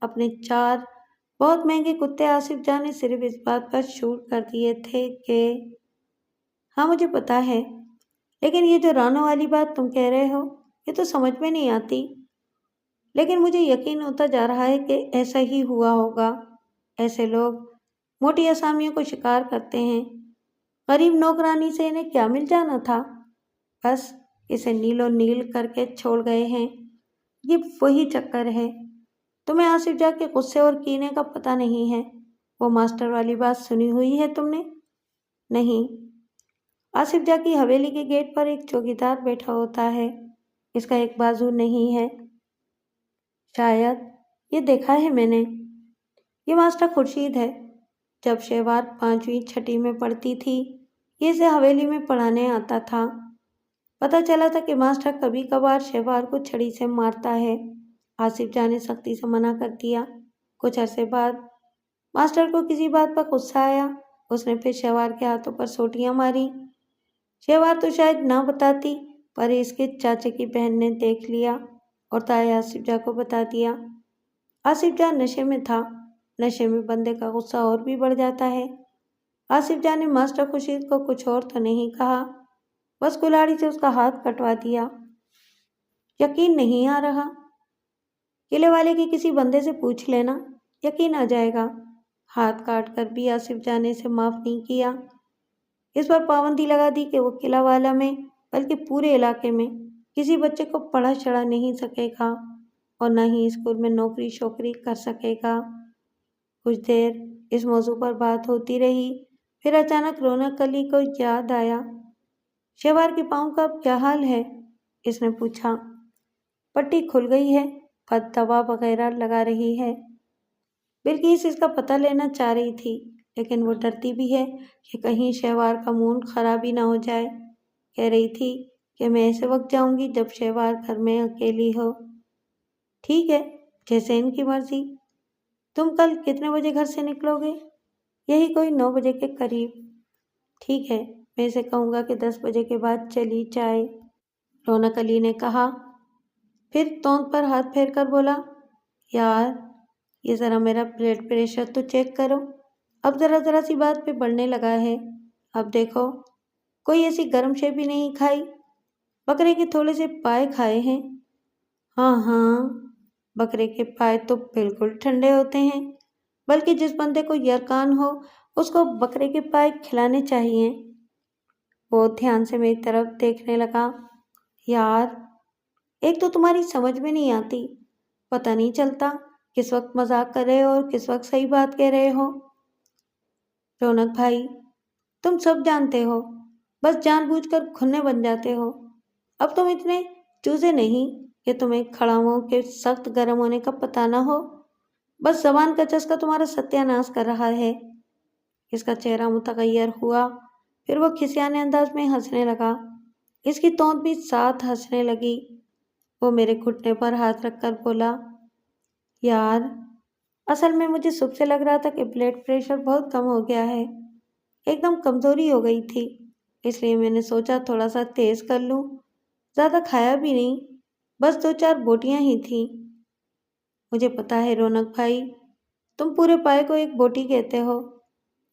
اپنے 4 بہت مہنگے کتے آصف جاہ نے صرف اس بات پر شوٹ کر دیے تھے کہ… ہاں مجھے پتہ ہے، لیکن یہ جو رانو والی بات تم کہہ رہے ہو یہ تو سمجھ میں نہیں آتی، لیکن مجھے یقین ہوتا جا رہا ہے کہ ایسا ہی ہوا ہوگا۔ ایسے لوگ موٹی اسامیوں کو شکار کرتے ہیں۔ غریب نوکرانی سے انہیں کیا مل جانا تھا، بس اسے نیل و نیل کر کے چھوڑ گئے ہیں۔ یہ وہی چکر ہے۔ تمہیں آصف جاہ کے غصے اور کینے کا پتہ نہیں ہے۔ وہ ماسٹر والی بات سنی ہوئی ہے تم نے؟ نہیں۔ آصف جاہ کی حویلی کے گیٹ پر ایک چوکیدار بیٹھا ہوتا ہے، اس کا ایک بازو نہیں ہے۔ شاید یہ دیکھا ہے میں نے۔ یہ ماسٹر خورشید ہے۔ جب شہوار 5ویں 6ٹھی میں پڑھتی تھی یہ اسے حویلی میں پڑھانے آتا تھا۔ پتہ چلا تھا کہ ماسٹر کبھی کبھار شہوار کو چھڑی سے مارتا ہے۔ آصف جان نے سختی سے منع کر دیا۔ کچھ عرصے بعد ماسٹر کو کسی بات پر غصہ آیا۔ اس نے پھر شہوار کے ہاتھوں پر سوٹیاں ماری۔ شہوار تو شاید نہ بتاتی پر اس کے چاچے کی بہن نے دیکھ لیا اور تائے آصف جان کو بتا دیا۔ آصف جان نشے میں تھا۔ نشے میں بندے کا غصہ اور بھی بڑھ جاتا ہے۔ آصف جان نے ماسٹر خورشید کو کچھ اور تو نہیں کہا، بس کلاڑی سے اس کا ہاتھ کٹوا دیا۔ یقین نہیں آ رہا؟ قلعے والے کے کسی بندے سے پوچھ لینا، یقین آ جائے گا۔ ہاتھ کاٹ کر بھی آصف جان نے اسے معاف نہیں کیا۔ اس پر پابندی لگا دی کہ وہ قلعہ والا میں بلکہ پورے علاقے میں کسی بچے کو پڑھا چڑھا نہیں سکے گا اور نہ ہی اسکول میں نوکری شوکری کر سکے گا۔ کچھ دیر اس موضوع پر بات ہوتی رہی، پھر اچانک رونق علی کو یاد آیا۔ شہوار کے پاؤں کا اب کیا حال ہے؟ اس نے پوچھا۔ پٹی کھل گئی ہے، پر دوا وغیرہ لگا رہی ہے۔ بلکہ اس کا پتہ لینا چاہ رہی تھی، لیکن وہ ڈرتی بھی ہے کہ کہیں شہوار کا موڈ خراب ہی نہ ہو جائے۔ کہہ رہی تھی کہ میں ایسے وقت جاؤں گی جب شہوار گھر میں اکیلی ہو۔ ٹھیک ہے، جیسے ان کی مرضی۔ تم کل کتنے بجے گھر سے نکلو گے؟ یہی کوئی 9 بجے کے قریب۔ ٹھیک ہے، میں اسے کہوں گا کہ 10 بجے کے بعد چلی جائے، رونق علی نے کہا۔ پھر توند پر ہاتھ پھیر کر بولا، یار یہ ذرا میرا بلڈ پریشر تو چیک کرو، اب ذرا سی بات پہ بڑھنے لگا ہے۔ اب دیکھو، کوئی ایسی گرم شے بھی نہیں کھائی، بکرے کے تھوڑے سے پائے کھائے ہیں۔ ہاں ہاں، بکرے کے پائے تو بالکل ٹھنڈے ہوتے ہیں، بلکہ جس بندے کو یرکان ہو اس کو بکرے کے پائے کھلانے چاہیے۔ وہ دھیان سے میری طرف دیکھنے لگا۔ یار ایک تو تمہاری سمجھ میں نہیں آتی، پتہ نہیں چلتا کس وقت مذاق کر رہے ہو اور کس وقت صحیح بات کہہ رہے ہو۔ رونق بھائی تم سب جانتے ہو، بس جان بوجھ کر کھنے بن جاتے ہو۔ اب تم اتنے چوزے نہیں کہ تمہیں کھڑاؤں کے سخت گرم ہونے کا پتہ نہ ہو، بس زبان کا چسکا تمہارا ستیہ ناش کر رہا ہے۔ اس کا چہرہ متغیر ہوا، پھر وہ کھسیانے انداز میں ہنسنے لگا۔ اس کی توند بھی ساتھ ہنسنے لگی۔ وہ میرے گھٹنے پر ہاتھ رکھ کر بولا، یار اصل میں مجھے صبح سے لگ رہا تھا کہ بلڈ پریشر بہت کم ہو گیا ہے، ایک دم کمزوری ہو گئی تھی، اس لیے میں نے سوچا تھوڑا سا تیز کر لوں۔ زیادہ کھایا بھی نہیں، بس 2-4 بوٹیاں ہی تھیں۔ مجھے پتا ہے رونق بھائی، تم پورے پائے کو ایک بوٹی کہتے ہو،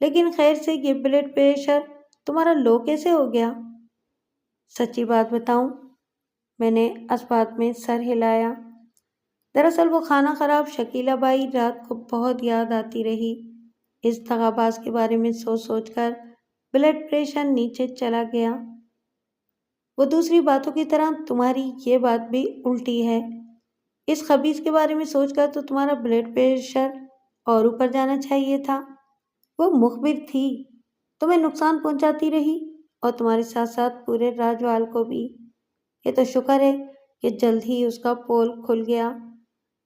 لیکن خیر سے یہ بلڈ پریشر تمہارا لو کیسے ہو گیا؟ سچی بات بتاؤں؟ میں نے اسبات میں سر ہلایا۔ دراصل وہ خانہ خراب شکیلہ بائی رات کو بہت یاد آتی رہی۔ اس دغاباز کے بارے میں سوچ سوچ کر بلڈ پریشر نیچے چلا گیا۔ وہ دوسری باتوں کی طرح تمہاری یہ بات بھی الٹی ہے۔ اس خبیث کے بارے میں سوچ کر تو تمہارا بلڈ پریشر اور اوپر جانا چاہیے تھا۔ وہ مخبر تھی، تمہیں نقصان پہنچاتی رہی اور تمہارے ساتھ ساتھ پورے راجوال کو بھی۔ یہ تو شکر ہے کہ جلد ہی اس کا پول کھل گیا۔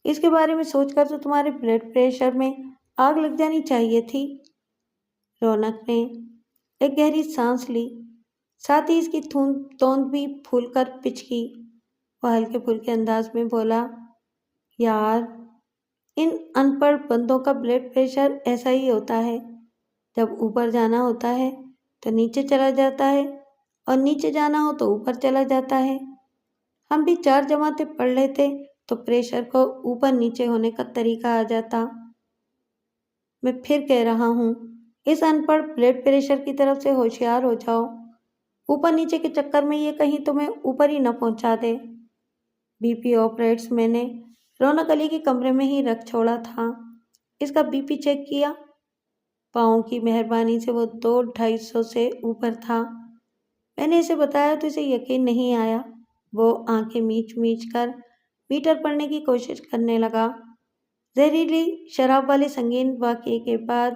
اس کے بارے میں سوچ کر تو تمہارے بلڈ پریشر میں آگ لگ جانی چاہیے تھی۔ رونق نے ایک گہری سانس لی، ساتھ ہی اس کی توند بھی پھول کر پچکی۔ وہ ہلکے پھلکے انداز میں بولا، یار ان ان پڑھ بندوں کا بلڈ پریشر ایسا ہی ہوتا ہے، جب اوپر جانا ہوتا ہے تو نیچے چلا جاتا ہے اور نیچے جانا ہو تو اوپر چلا جاتا ہے۔ ہم بھی 4 جماعتیں پڑھ لیتے تو پریشر کو اوپر نیچے ہونے کا طریقہ آ جاتا۔ میں پھر کہہ رہا ہوں، اس ان پڑھ بلڈ پریشر کی طرف سے ہوشیار ہو جاؤ، اوپر نیچے کے چکر میں یہ کہیں تمہیں اوپر ہی نہ پہنچا دے۔ بی پی آپریٹس میں نے رونق علی کے کمرے میں ہی رکھ چھوڑا تھا۔ اس کا بی پی چیک کیا، پاؤں کی مہربانی سے وہ 200-250 سے اوپر تھا۔ میں نے اسے بتایا تو اسے یقین نہیں آیا۔ وہ آنکھیں میچ میچ کر میٹر پڑھنے کی کوشش کرنے لگا۔ زہریلی شراب والے سنگین واقعے کے بعد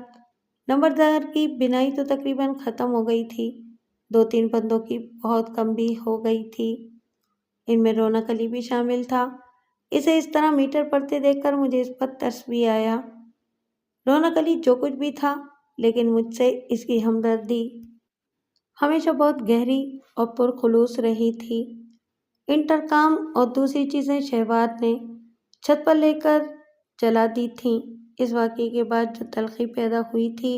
نمبردار کی بینائی تو تقریباً ختم ہو گئی تھی، 2-3 بندوں کی بہت کم بھی ہو گئی تھی، ان میں رونق علی بھی شامل تھا۔ اسے اس طرح میٹر پڑھتے دیکھ کر مجھے اس پر ترس بھی آیا۔ رونق علی جو کچھ بھی تھا، لیکن مجھ سے اس کی ہمدردی ہمیشہ بہت گہری اور پرخلوص رہی تھی۔ انٹرکام اور دوسری چیزیں شہوار نے چھت پر لے کر جلا دی تھیں۔ اس واقعے کے بعد جو تلخی پیدا ہوئی تھی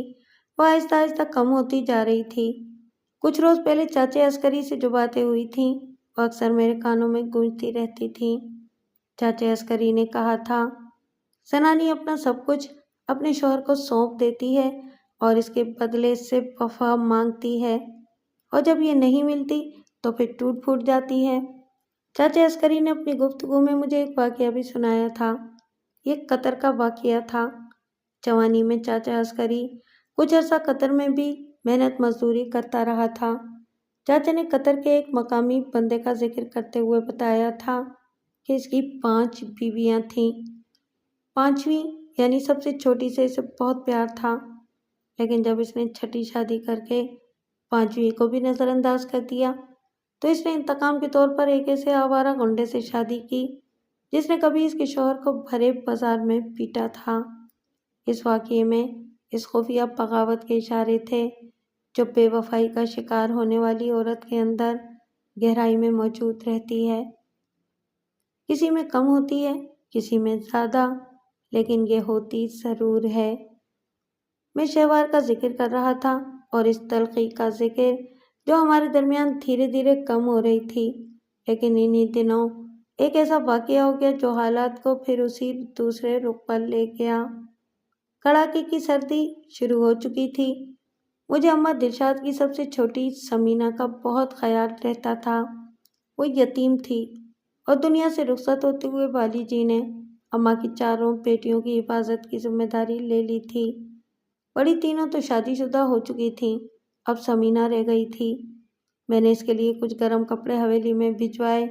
وہ آہستہ آہستہ کم ہوتی جا رہی تھی۔ کچھ روز پہلے چاچے عسکری سے جو باتیں ہوئی تھیں وہ اکثر میرے کانوں میں گونجتی رہتی تھیں۔ چاچے عسکری نے کہا تھا، زنانی اپنا سب کچھ اپنے شوہر کو سونپ دیتی ہے اور اس کے بدلے سے وفا مانگتی ہے، اور جب یہ نہیں ملتی تو پھر ٹوٹ پھوٹ جاتی ہے۔ چاچا عسکری نے اپنی گفتگو میں مجھے ایک واقعہ بھی سنایا تھا۔ یہ قطر کا واقعہ تھا۔ جوانی میں چاچا عسکری کچھ عرصہ قطر میں بھی محنت مزدوری کرتا رہا تھا۔ چاچا نے قطر کے ایک مقامی بندے کا ذکر کرتے ہوئے بتایا تھا کہ اس کی 5 بیویاں تھیں۔ 5ویں یعنی سب سے چھوٹی سے اسے بہت پیار تھا، لیکن جب اس نے چھٹی شادی کر کے 5ویں کو بھی نظر انداز کر دیا تو اس نے انتقام کے طور پر ایک ایسے آوارہ گنڈے سے شادی کی جس نے کبھی اس کے شوہر کو بھرے بازار میں پیٹا تھا۔ اس واقعے میں اس خفیہ بغاوت کے اشارے تھے جو بے وفائی کا شکار ہونے والی عورت کے اندر گہرائی میں موجود رہتی ہے۔ کسی میں کم ہوتی ہے، کسی میں زیادہ، لیکن یہ ہوتی ضرور ہے۔ میں شہوار کا ذکر کر رہا تھا اور اس تلخی کا ذکر جو ہمارے درمیان دھیرے دھیرے کم ہو رہی تھی، لیکن انہی دنوں ایک ایسا واقعہ ہو گیا جو حالات کو پھر اسی دوسرے رخ پر لے گیا۔ کڑاکے کی سردی شروع ہو چکی تھی۔ مجھے اماں دلشاد کی سب سے چھوٹی سمینہ کا بہت خیال رہتا تھا۔ وہ یتیم تھی اور دنیا سے رخصت ہوتے ہوئے والی جی نے اماں کی 4 بیٹیوں کی حفاظت کی ذمہ داری لے لی تھی۔ بڑی تینوں تو شادی شدہ ہو چکی تھیں، اب سمینہ رہ گئی تھی۔ میں نے اس کے لیے کچھ گرم کپڑے حویلی میں بھجوائے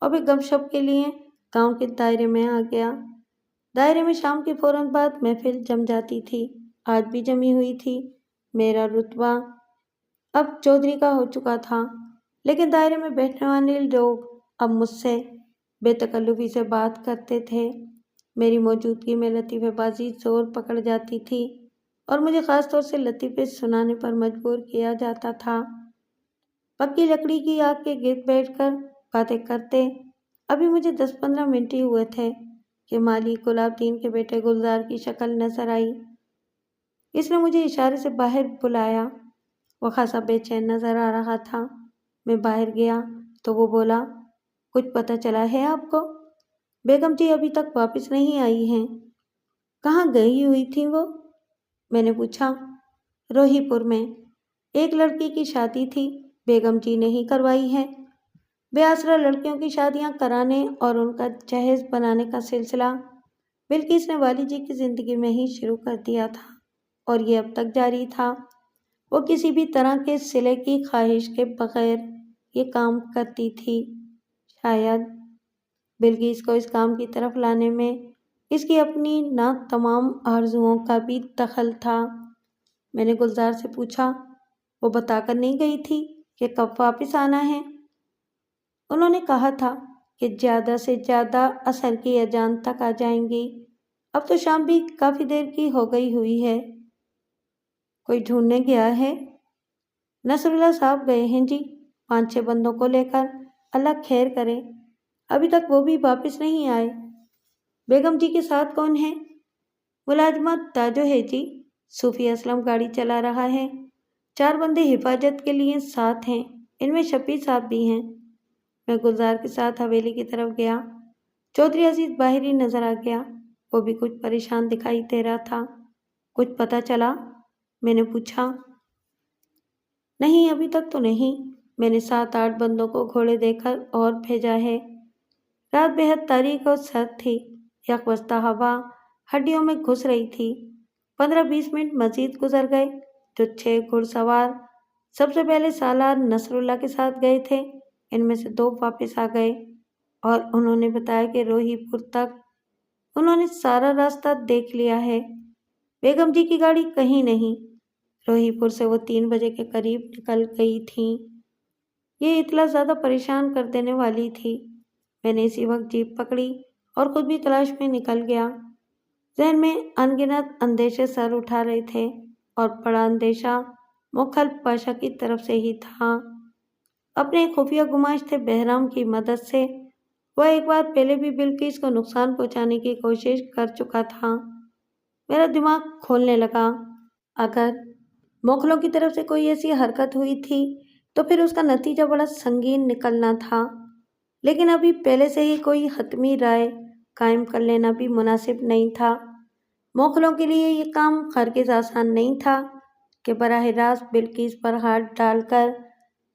اور پھر گپ شپ کے لیے گاؤں کے دائرے میں آ گیا۔ دائرے میں شام کے فوراً بعد محفل جم جاتی تھی۔ آج بھی جمی ہوئی تھی۔ میرا رتبہ اب چودھری کا ہو چکا تھا، لیکن دائرے میں بیٹھنے والے لوگ اب مجھ سے بے تکلفی سے بات کرتے تھے۔ میری موجودگی میں لطیفے بازی زور پکڑ جاتی تھی اور مجھے خاص طور سے لطیفے سنانے پر مجبور کیا جاتا تھا۔ پکی لکڑی کی آگ کے گرد بیٹھ کر باتیں کرتے ابھی مجھے 10-15 منٹ ہی ہوئے تھے کہ مالی گلاب دین کے بیٹے گلزار کی شکل نظر آئی۔ اس نے مجھے اشارے سے باہر بلایا۔ وہ خاصا بے چین نظر آ رہا تھا۔ میں باہر گیا تو وہ بولا، کچھ پتہ چلا ہے آپ کو؟ بیگم جی ابھی تک واپس نہیں آئی ہیں۔ کہاں گئی ہوئی تھیں وہ؟ میں نے پوچھا۔ روہی پور میں ایک لڑکی کی شادی تھی، بیگم جی نے ہی کروائی ہے۔ بے آسرا لڑکیوں کی شادیاں کرانے اور ان کا جہیز بنانے کا سلسلہ بلکہ نے والی جی کی زندگی میں ہی شروع کر دیا تھا اور یہ اب تک جاری تھا۔ وہ کسی بھی طرح کے صلے کی خواہش کے بغیر یہ کام کرتی تھی۔ شاید بلکہ کو اس کام کی طرف لانے میں اس کی اپنی نہ تمام آرزوؤں کا بھی دخل تھا۔ میں نے گلزار سے پوچھا، وہ بتا کر نہیں گئی تھی کہ کب واپس آنا ہے؟ انہوں نے کہا تھا کہ زیادہ سے زیادہ عصر کی اذان تک آ جائیں گی۔ اب تو شام بھی کافی دیر کی ہو گئی ہوئی ہے۔ کوئی ڈھونڈنے گیا ہے؟ نصر اللہ صاحب گئے ہیں جی، 5-6 بندوں کو لے کر، اللہ خیر کرے۔ ابھی تک وہ بھی واپس نہیں آئے۔ بیگم جی کے ساتھ کون ہے؟ ملازمت تاجو ہے جی، صوفی اسلم گاڑی چلا رہا ہے۔ 4 بندے حفاظت کے لیے ساتھ ہیں، ان میں شفیع صاحب بھی ہیں۔ میں گلزار کے ساتھ حویلی کی طرف گیا۔ چودھری عزیز باہر ہی نظر آ گیا۔ وہ بھی کچھ پریشان دکھائی دے رہا تھا۔ کچھ پتہ چلا؟ میں نے پوچھا۔ نہیں، ابھی تک تو نہیں۔ میں نے 7-8 بندوں کو گھوڑے دے کر اور بھیجا ہے۔ رات بے حد تاریک اور سرد تھی۔ یکبستہ ہوا ہڈیوں میں گھس رہی تھی۔ 15-20 منٹ مزید گزر گئے۔ جو 6 گھڑ سوار سب سے پہلے سالار نصر اللہ کے ساتھ گئے تھے، ان میں سے 2 واپس آ گئے اور انہوں نے بتایا کہ روہی پور تک انہوں نے سارا راستہ دیکھ لیا ہے۔ بیگم جی کی گاڑی کہیں نہیں۔ روہی پور سے وہ 3 بجے کے قریب نکل گئی تھیں۔ یہ اطلاع زیادہ پریشان کر دینے والی تھی۔ میں نے اسی وقت جیپ پکڑی اور خود بھی تلاش میں نکل گیا۔ ذہن میں انگنت اندیشے سر اٹھا رہے تھے اور بڑا اندیشہ مخالف پاشا کی طرف سے ہی تھا۔ اپنے خفیہ گماشتے بہرام کی مدد سے وہ ایک بار پہلے بھی بلقیس کو نقصان پہنچانے کی کوشش کر چکا تھا۔ میرا دماغ کھولنے لگا۔ اگر مغلوں کی طرف سے کوئی ایسی حرکت ہوئی تھی تو پھر اس کا نتیجہ بڑا سنگین نکلنا تھا، لیکن ابھی پہلے سے ہی کوئی حتمی رائے قائم کر لینا بھی مناسب نہیں تھا۔ مغلوں کے لیے یہ کام ہرگز آسان نہیں تھا کہ براہ راست بلقیس پر ہاتھ ڈال کر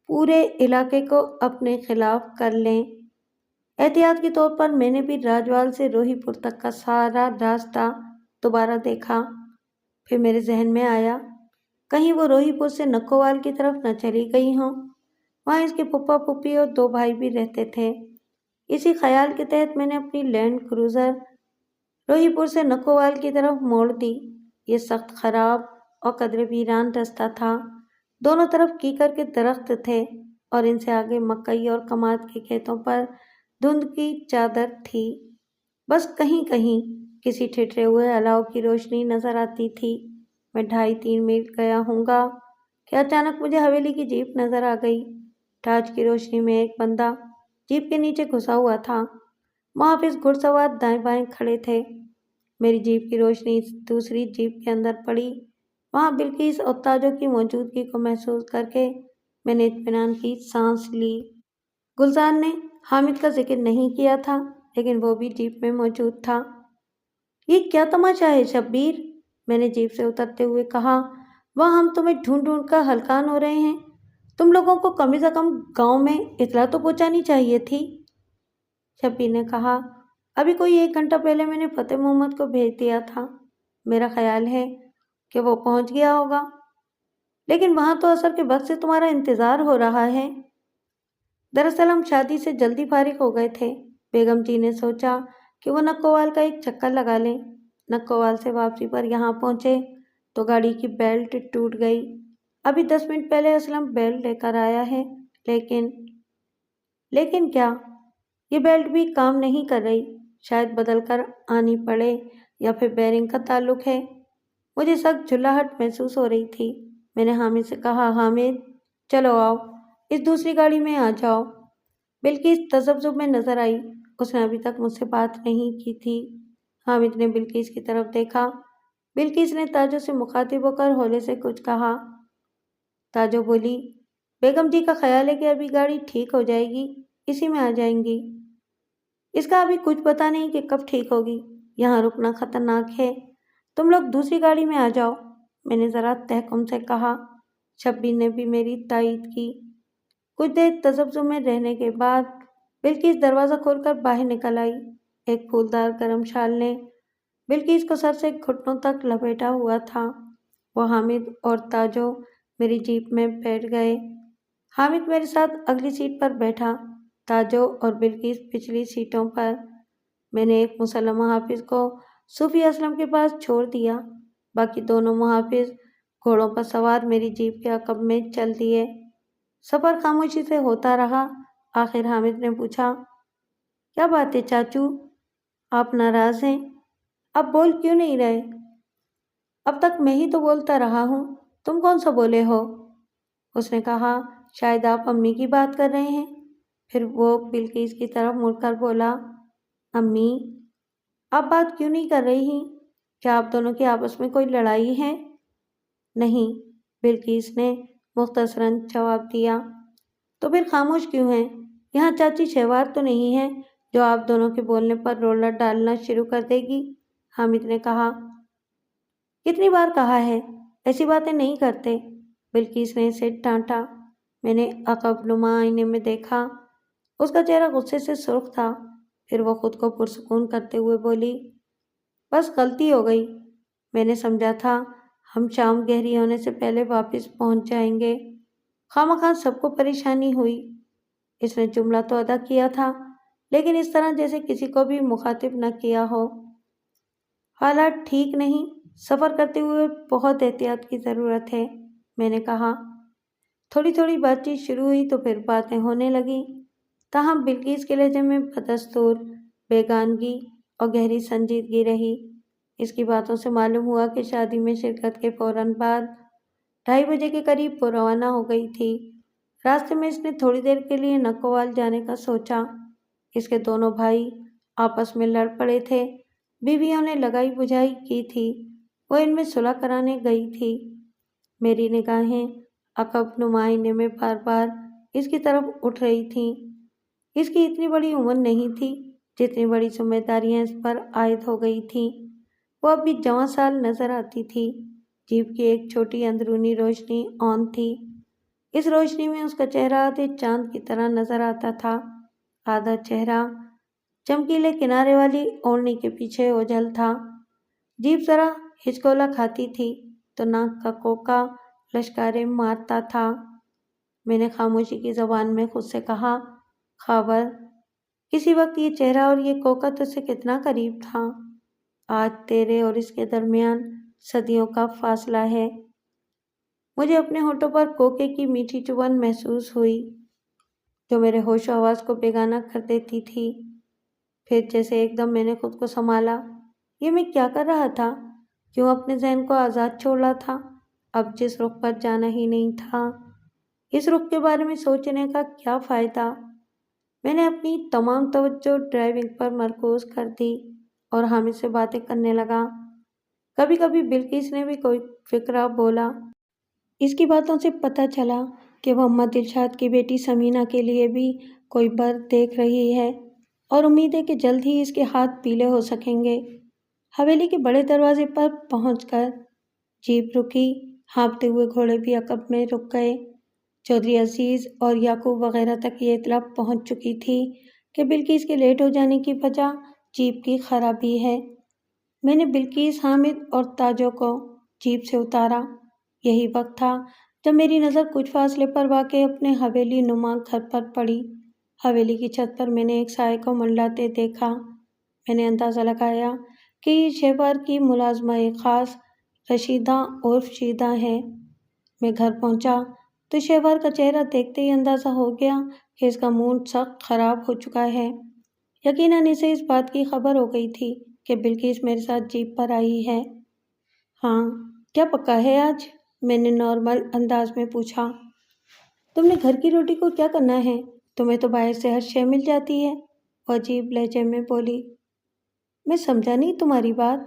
پورے علاقے کو اپنے خلاف کر لیں۔ احتیاط کے طور پر میں نے بھی راجوال سے روہی پور تک کا سارا راستہ دوبارہ دیکھا۔ پھر میرے ذہن میں آیا کہیں وہ روہی پور سے نکوال کی طرف نہ چلی گئی ہوں۔ وہاں اس کے پھپھا پھوپھی اور 2 بھائی بھی رہتے تھے۔ اسی خیال کے تحت میں نے اپنی لینڈ کروزر روہی پور سے نکوال کی طرف موڑ دی۔ یہ سخت خراب اور قدرے ویران رستہ تھا۔ دونوں طرف کیکر کے درخت تھے اور ان سے آگے مکئی اور کماد کے کھیتوں پر دھند کی چادر تھی۔ بس کہیں کہیں کسی ٹھٹرے ہوئے الاؤ کی روشنی نظر آتی تھی۔ میں 2.5-3 میل گیا ہوں گا کہ اچانک مجھے حویلی کی جیپ نظر آ گئی۔ ٹارچ کی روشنی میں ایک بندہ جیپ کے نیچے گھسا ہوا تھا۔ محافظ گھڑ سوار دائیں بائیں کھڑے تھے۔ میری جیپ کی روشنی دوسری جیپ کے اندر پڑی۔ وہاں بلقیس اور تاجوں کی موجودگی کو محسوس کر کے میں نے اطمینان کی سانس لی۔ گلزار نے حامد کا ذکر نہیں کیا تھا، لیکن وہ بھی جیپ میں موجود تھا۔ یہ کیا تماشا ہے شبیر؟ میں نے جیپ سے اترتے ہوئے کہا۔ وہاں ہم تمہیں ڈھونڈ ڈھونڈ کر ہلکان ہو رہے ہیں۔ تم لوگوں کو کم سے کم گاؤں میں اطلاع تو پہنچانی چاہیے تھی۔ شبیر نے کہا، ابھی کوئی 1 گھنٹہ پہلے میں نے فتح محمد کو بھیج دیا تھا۔ میرا خیال ہے کہ وہ پہنچ گیا ہوگا، لیکن وہاں تو عصر کے وقت سے تمہارا انتظار ہو رہا ہے۔ دراصل ہم شادی سے جلدی فارغ ہو گئے تھے۔ بیگم جی نے سوچا کہ وہ نکوال کا ایک چکر لگا لیں۔ نکوال سے واپسی پر یہاں پہنچے تو گاڑی کی بیلٹ ٹوٹ گئی۔ ابھی 10 منٹ پہلے اسلم بیلٹ لے کر آیا ہے، لیکن کیا؟ یہ بیلٹ بھی کام نہیں کر رہی۔ شاید بدل کر آنی پڑے یا پھر بیرنگ کا تعلق ہے۔ مجھے سخت جھلاہٹ محسوس ہو رہی تھی۔ میں نے حامد سے کہا، حامد چلو آؤ، اس دوسری گاڑی میں آ جاؤ۔ بلقیس تذبذب میں نظر آئی۔ اس نے ابھی تک مجھ سے بات نہیں کی تھی۔ حامد نے بلقیس کی طرف دیکھا۔ بلقیس نے تاجوں سے مخاطب ہو کر ہولے سے کچھ کہا۔ تاجو بولی، بیگم جی کا خیال ہے کہ ابھی گاڑی ٹھیک ہو جائے گی، اسی میں آ جائیں گی۔ اس کا ابھی کچھ پتہ نہیں کہ کب ٹھیک ہوگی۔ یہاں رکنا خطرناک ہے۔ تم لوگ دوسری گاڑی میں آ جاؤ، میں نے ذرا تحکم سے کہا۔ شبیر نے بھی میری تائید کی۔ کچھ دیر تذبذب میں رہنے کے بعد بلقیس دروازہ کھول کر باہر نکل آئی۔ ایک پھولدار گرم شال نے بلقیس کو سر سے گھٹنوں تک لپیٹا ہوا تھا۔ وہ حامد اور تاجو میری جیپ میں بیٹھ گئے۔ حامد میرے ساتھ اگلی سیٹ پر بیٹھا، تاجو اور بلقیس پچھلی سیٹوں پر۔ میں نے ایک مسلح محافظ کو صوفی اسلم کے پاس چھوڑ دیا۔ باقی دونوں محافظ گھوڑوں پر سوار میری جیپ کے عقب میں چل دیے۔ سفر خاموشی سے ہوتا رہا۔ آخر حامد نے پوچھا، کیا بات ہے چاچو؟ آپ ناراض ہیں؟ اب بول کیوں نہیں رہے؟ اب تک میں ہی تو بولتا رہا ہوں، تم کون سا بولے ہو؟ اس نے کہا، شاید آپ امی کی بات کر رہے ہیں۔ پھر وہ بلقیس کی طرف مڑ کر بولا، امی، آپ بات کیوں نہیں کر رہی؟ کیا آپ دونوں کی آپس میں کوئی لڑائی ہے؟ نہیں، بلقیس نے مختصراً جواب دیا۔ تو پھر خاموش کیوں ہیں؟ یہاں چاچی شہوار تو نہیں ہے جو آپ دونوں کے بولنے پر رولر ڈالنا شروع کر دے گی؟ حامد نے کہا۔ کتنی بار کہا ہے، ایسی باتیں نہیں کرتے، بلقیس نے اسے ڈانٹا۔ میں نے عقب نما آئینے میں دیکھا۔ اس کا چہرہ غصے سے سرخ تھا۔ پھر وہ خود کو پرسکون کرتے ہوئے بولی، بس غلطی ہو گئی۔ میں نے سمجھا تھا ہم شام گہری ہونے سے پہلے واپس پہنچ جائیں گے۔ خواہ سب کو پریشانی ہوئی۔ اس نے جملہ تو ادا کیا تھا، لیکن اس طرح جیسے کسی کو بھی مخاطب نہ کیا ہو۔ حالات ٹھیک نہیں، سفر کرتے ہوئے بہت احتیاط کی ضرورت ہے، میں نے کہا۔ تھوڑی تھوڑی بات چیت شروع ہوئی تو پھر باتیں ہونے لگیں، تاہم بلقیس کے لہجے میں بدستور بیگانگی اور گہری سنجیدگی رہی۔ اس کی باتوں سے معلوم ہوا کہ شادی میں شرکت کے فوراً بعد 2:30 بجے کے قریب وہ روانہ ہو گئی تھی۔ راستے میں اس نے تھوڑی دیر کے لیے نکوال جانے کا سوچا۔ اس کے دونوں بھائی آپس میں لڑ پڑے تھے، بیویوں نے لگائی بجھائی کی تھی، وہ ان میں صلح کرانے گئی تھی۔ میری نگاہیں عقب نمائنے میں بار بار اس کی طرف اٹھ رہی تھیں۔ اس کی اتنی بڑی عمر نہیں تھی جتنی بڑی ذمہ داریاں اس پر عائد ہو گئی تھیں۔ وہ اب بھی جوان سال نظر آتی تھی۔ جیپ کی ایک چھوٹی اندرونی روشنی آن تھی۔ اس روشنی میں اس کا چہرہ آدھے چاند کی طرح نظر آتا تھا۔ آدھا چہرہ چمکیلے کنارے والی اوڑھنی کے پیچھے اوجھل تھا۔ جیپ ذرا ہچکولا کھاتی تھی تو ناک کا کوکا لشکاریں مارتا تھا۔ میں نے خاموشی کی زبان میں خود سے کہا، خابر کسی وقت یہ چہرہ اور یہ کوکا تجھ سے کتنا قریب تھا۔ آج تیرے اور اس کے درمیان صدیوں کا فاصلہ ہے۔ مجھے اپنے ہونٹوں پر کوکے کی میٹھی چبھن محسوس ہوئی جو میرے ہوش و حواس کو بیگانہ کر دیتی تھی۔ پھر جیسے ایک دم میں نے خود کو سنبھالا۔ یہ میں کیا کر رہا تھا؟ کیوں اپنے ذہن کو آزاد چھوڑ رہا تھا؟ اب جس رخ پر جانا ہی نہیں تھا، اس رخ کے بارے میں سوچنے کا کیا فائدہ؟ میں نے اپنی تمام توجہ ڈرائیونگ پر مرکوز کر دی اور حامد سے باتیں کرنے لگا۔ کبھی کبھی بلقیس نے بھی کوئی فقرہ بولا۔ اس کی باتوں سے پتہ چلا کہ وہ اماں دلشاد کی بیٹی سمینہ کے لیے بھی کوئی بر دیکھ رہی ہے اور امید ہے کہ جلد ہی اس کے ہاتھ پیلے ہو سکیں گے۔ حویلی کے بڑے دروازے پر پہنچ کر جیپ رکی۔ ہانپتے ہوئے گھوڑے بھی عقب میں رک گئے۔ چودھری عزیز اور یعقوب وغیرہ تک یہ اطلاع پہنچ چکی تھی کہ بلقیس کے لیٹ ہو جانے کی وجہ جیپ کی خرابی ہے۔ میں نے بلقیس، حامد اور تاجوں کو جیپ سے اتارا۔ یہی وقت تھا جب میری نظر کچھ فاصلے پر واقع اپنے حویلی نما گھر پر پڑی۔ حویلی کی چھت پر میں نے ایک سائے کو منڈلاتے دیکھا۔ میں نے اندازہ لگایا کہ یہ شہوار کی ملازمہ خاص رشیدہ عرف شیدہ ہے۔ میں گھر پہنچا تو شہوار کا چہرہ دیکھتے ہی اندازہ ہو گیا کہ اس کا موڈ سخت خراب ہو چکا ہے۔ یقیناً اسے اس بات کی خبر ہو گئی تھی کہ بلقیس میرے ساتھ جیپ پر آئی ہے۔ ہاں، کیا پکا ہے آج؟ میں نے نارمل انداز میں پوچھا۔ تم نے گھر کی روٹی کو کیا کرنا ہے؟ تمہیں تو باہر سے ہر شے مل جاتی ہے، وہ عجیب لہجے میں بولی۔ میں سمجھا نہیں تمہاری بات۔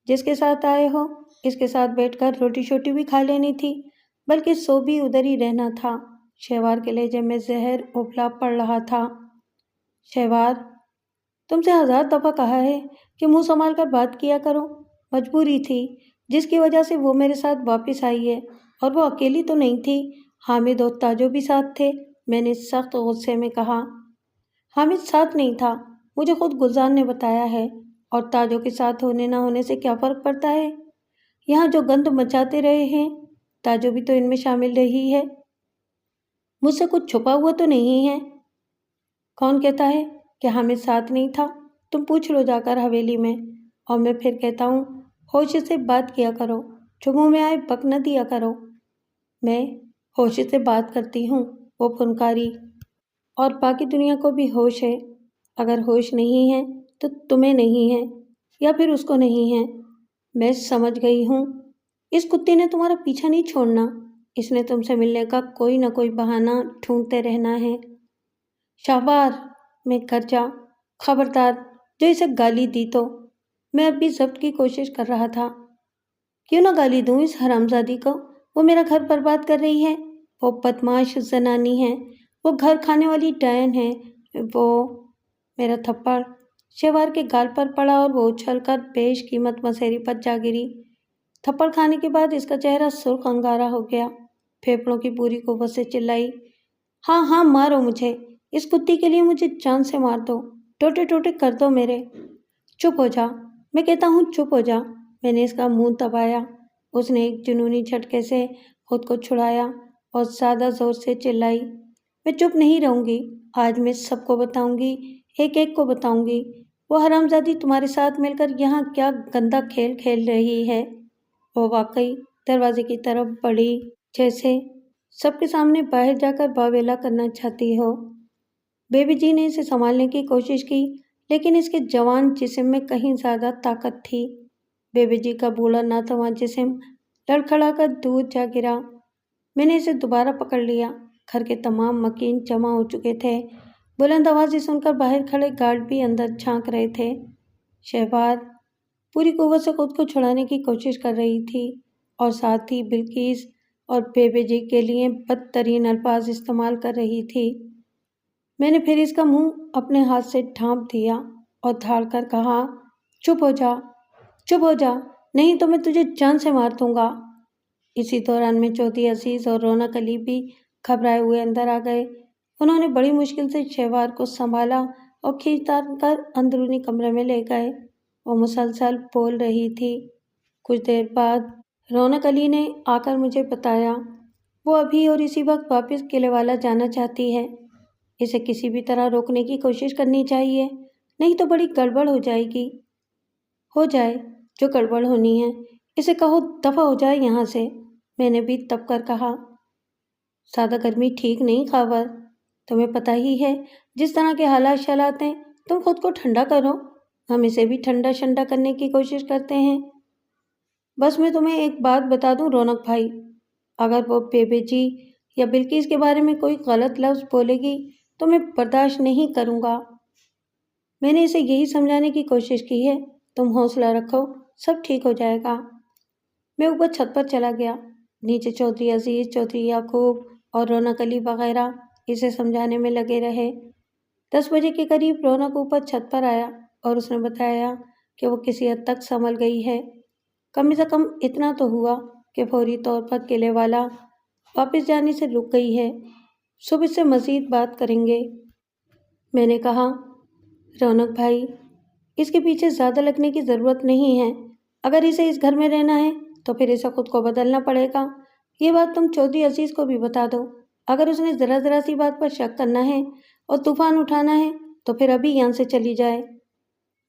جس کے ساتھ آئے ہو اس کے ساتھ بیٹھ کر روٹی شوٹی بھی کھا لینی تھی، بلکہ سو بھی ادھر ہی رہنا تھا۔ شہوار کے لہجے میں زہر ابلا پڑ رہا تھا۔ شہوار، تم سے 1000 دفعہ کہا ہے کہ منہ سنبھال کر بات کیا کرو۔ مجبوری تھی جس کی وجہ سے وہ میرے ساتھ واپس آئی ہے، اور وہ اکیلی تو نہیں تھی، حامد اور تاجو بھی ساتھ تھے، میں نے سخت غصے میں کہا۔ حامد ساتھ نہیں تھا، مجھے خود گلزار نے بتایا ہے، اور تاجوں کے ساتھ ہونے نہ ہونے سے کیا فرق پڑتا ہے؟ یہاں جو گند مچاتے رہے ہیں تاجو بھی تو ان میں شامل رہی ہے۔ مجھ سے کچھ چھپا ہوا تو نہیں ہے؟ کون کہتا ہے کہ حامد ساتھ نہیں تھا؟ تم پوچھ لو جا کر حویلی میں، اور میں پھر کہتا ہوں ہوش سے بات کیا کرو، جو منہ میں آئے بک نہ دیا کرو۔ میں ہوش سے بات کرتی ہوں، وہ پھنکاری، اور باقی دنیا کو بھی ہوش ہے۔ اگر ہوش نہیں ہے تو تمہیں نہیں ہے، یا پھر اس کو نہیں ہے۔ میں سمجھ گئی ہوں، اس کتے نے تمہارا پیچھا نہیں چھوڑنا، اس نے تم سے ملنے کا کوئی نہ کوئی بہانہ ڈھونڈتے رہنا ہے۔ شہبار، میں گھر جا، خبردار جو اسے گالی دی تو۔ میں اب بھی ضبط کی کوشش کر رہا تھا۔ کیوں نہ گالی دوں اس حرامزادی کو؟ وہ میرا گھر برباد کر رہی ہے، وہ بدمعاش زنانی ہے، وہ گھر کھانے والی ڈائن ہے، وہ… میرا تھپڑ شہوار کے گال پر پڑا اور وہ اچھل کر بیش قیمت مسیری پر جا گری۔ تھپڑ کھانے کے بعد اس کا چہرہ سرخ انگارہ ہو گیا۔ پھیپڑوں کی پوری قوت سے چلائی، ہاں ہاں مارو مجھے، اس کتی کے لیے مجھے جان سے مار دو، ٹوٹے ٹوٹے کر دو میرے۔ چپ ہو جا، میں کہتا ہوں چپ ہو جا۔ میں نے اس کا منہ دبایا۔ اس نے ایک جنونی جھٹکے سے خود کو چھڑایا اور زیادہ زور سے چلائی، میں چپ نہیں رہوں گی، آج میں سب کو بتاؤں گی، ایک ایک کو بتاؤں گی، وہ حرامزادی تمہارے ساتھ مل کر یہاں کیا گندا کھیل کھیل رہی ہے۔ وہ واقعی دروازے کی طرف بڑھی، جیسے سب کے سامنے باہر جا کر واویلا کرنا چاہتی ہو۔ بیبی جی نے اسے سنبھالنے کی کوشش کی، لیکن اس کے جوان جسم میں کہیں زیادہ طاقت تھی۔ بیبی جی کا بوڑھا ناتواں جسم لڑکھڑا کر دور جا گرا۔ میں نے اسے دوبارہ پکڑ لیا۔ گھر کے تمام مکین جمع ہو چکے تھے۔ بلند آوازیں سن کر باہر کھڑے گارڈ بھی اندر جھانک رہے تھے۔ شہبار پوری قوت سے خود کو چھڑانے کی کوشش کر رہی تھی اور ساتھ ہی بلقیس اور بیبی جی کے لیے بدترین الفاظ استعمال کر رہی تھی۔ میں نے پھر اس کا منہ اپنے ہاتھ سے ڈھانپ دیا اور دھاڑ کر کہا، چپ ہو جا، چپ ہو جا، نہیں تو میں تجھے جان سے مار دوں گا۔ اسی دوران میں چودھری عزیز اور رونق علی بھی گھبرائے ہوئے اندر آ گئے۔ انہوں نے بڑی مشکل سے شہوار کو سنبھالا اور کھینچ تان کر اندرونی کمرے میں لے گئے۔ وہ مسلسل بول رہی تھی۔ کچھ دیر بعد رونق علی نے آ کر مجھے بتایا، وہ ابھی اور اسی وقت واپس قلعے والا جانا چاہتی ہے۔ اسے کسی بھی طرح روکنے کی کوشش کرنی چاہیے، نہیں تو بڑی گڑبڑ ہو جائے گی۔ ہو جائے جو گڑبڑ ہونی ہے، اسے کہو دفع ہو جائے یہاں سے، میں نے بھی تب کر کہا۔ زیادہ گرمی ٹھیک نہیں خاور، تمہیں پتہ ہی ہے جس طرح کے حالات شالات ہیں، تم خود کو ٹھنڈا کرو، ہم اسے بھی ٹھنڈا شنڈا کرنے کی کوشش کرتے ہیں۔ بس میں تمہیں ایک بات بتا دوں رونق بھائی، اگر وہ بیبی جی یا بلقیس کے بارے میں کوئی غلط لفظ بولے گی تو میں برداشت نہیں کروں گا۔ میں نے اسے یہی سمجھانے کی کوشش کی ہے، تم حوصلہ رکھو، سب ٹھیک ہو جائے گا۔ میں اوپر چھت پر چلا گیا۔ نیچے چودھری عزیز، چودھری یعقوب اور رونق علی وغیرہ اسے سمجھانے میں لگے رہے۔ 10 بجے کے قریب رونق اوپر چھت پر آیا اور اس نے بتایا کہ وہ کسی حد تک سنبھل گئی ہے۔ کم سے کم اتنا تو ہوا کہ فوری طور پر قلعے والا واپس جانے سے رک گئی ہے۔ صبح سے مزید بات کریں گے۔ میں نے کہا، رونق بھائی، اس کے پیچھے زیادہ لگنے کی ضرورت نہیں ہے۔ اگر اسے اس گھر میں رہنا ہے تو پھر اسے خود کو بدلنا پڑے گا۔ یہ بات تم چودھری عزیز کو بھی بتا دو۔ اگر اس نے ذرا سی بات پر شک کرنا ہے اور طوفان اٹھانا ہے تو پھر ابھی یہاں سے چلی جائے۔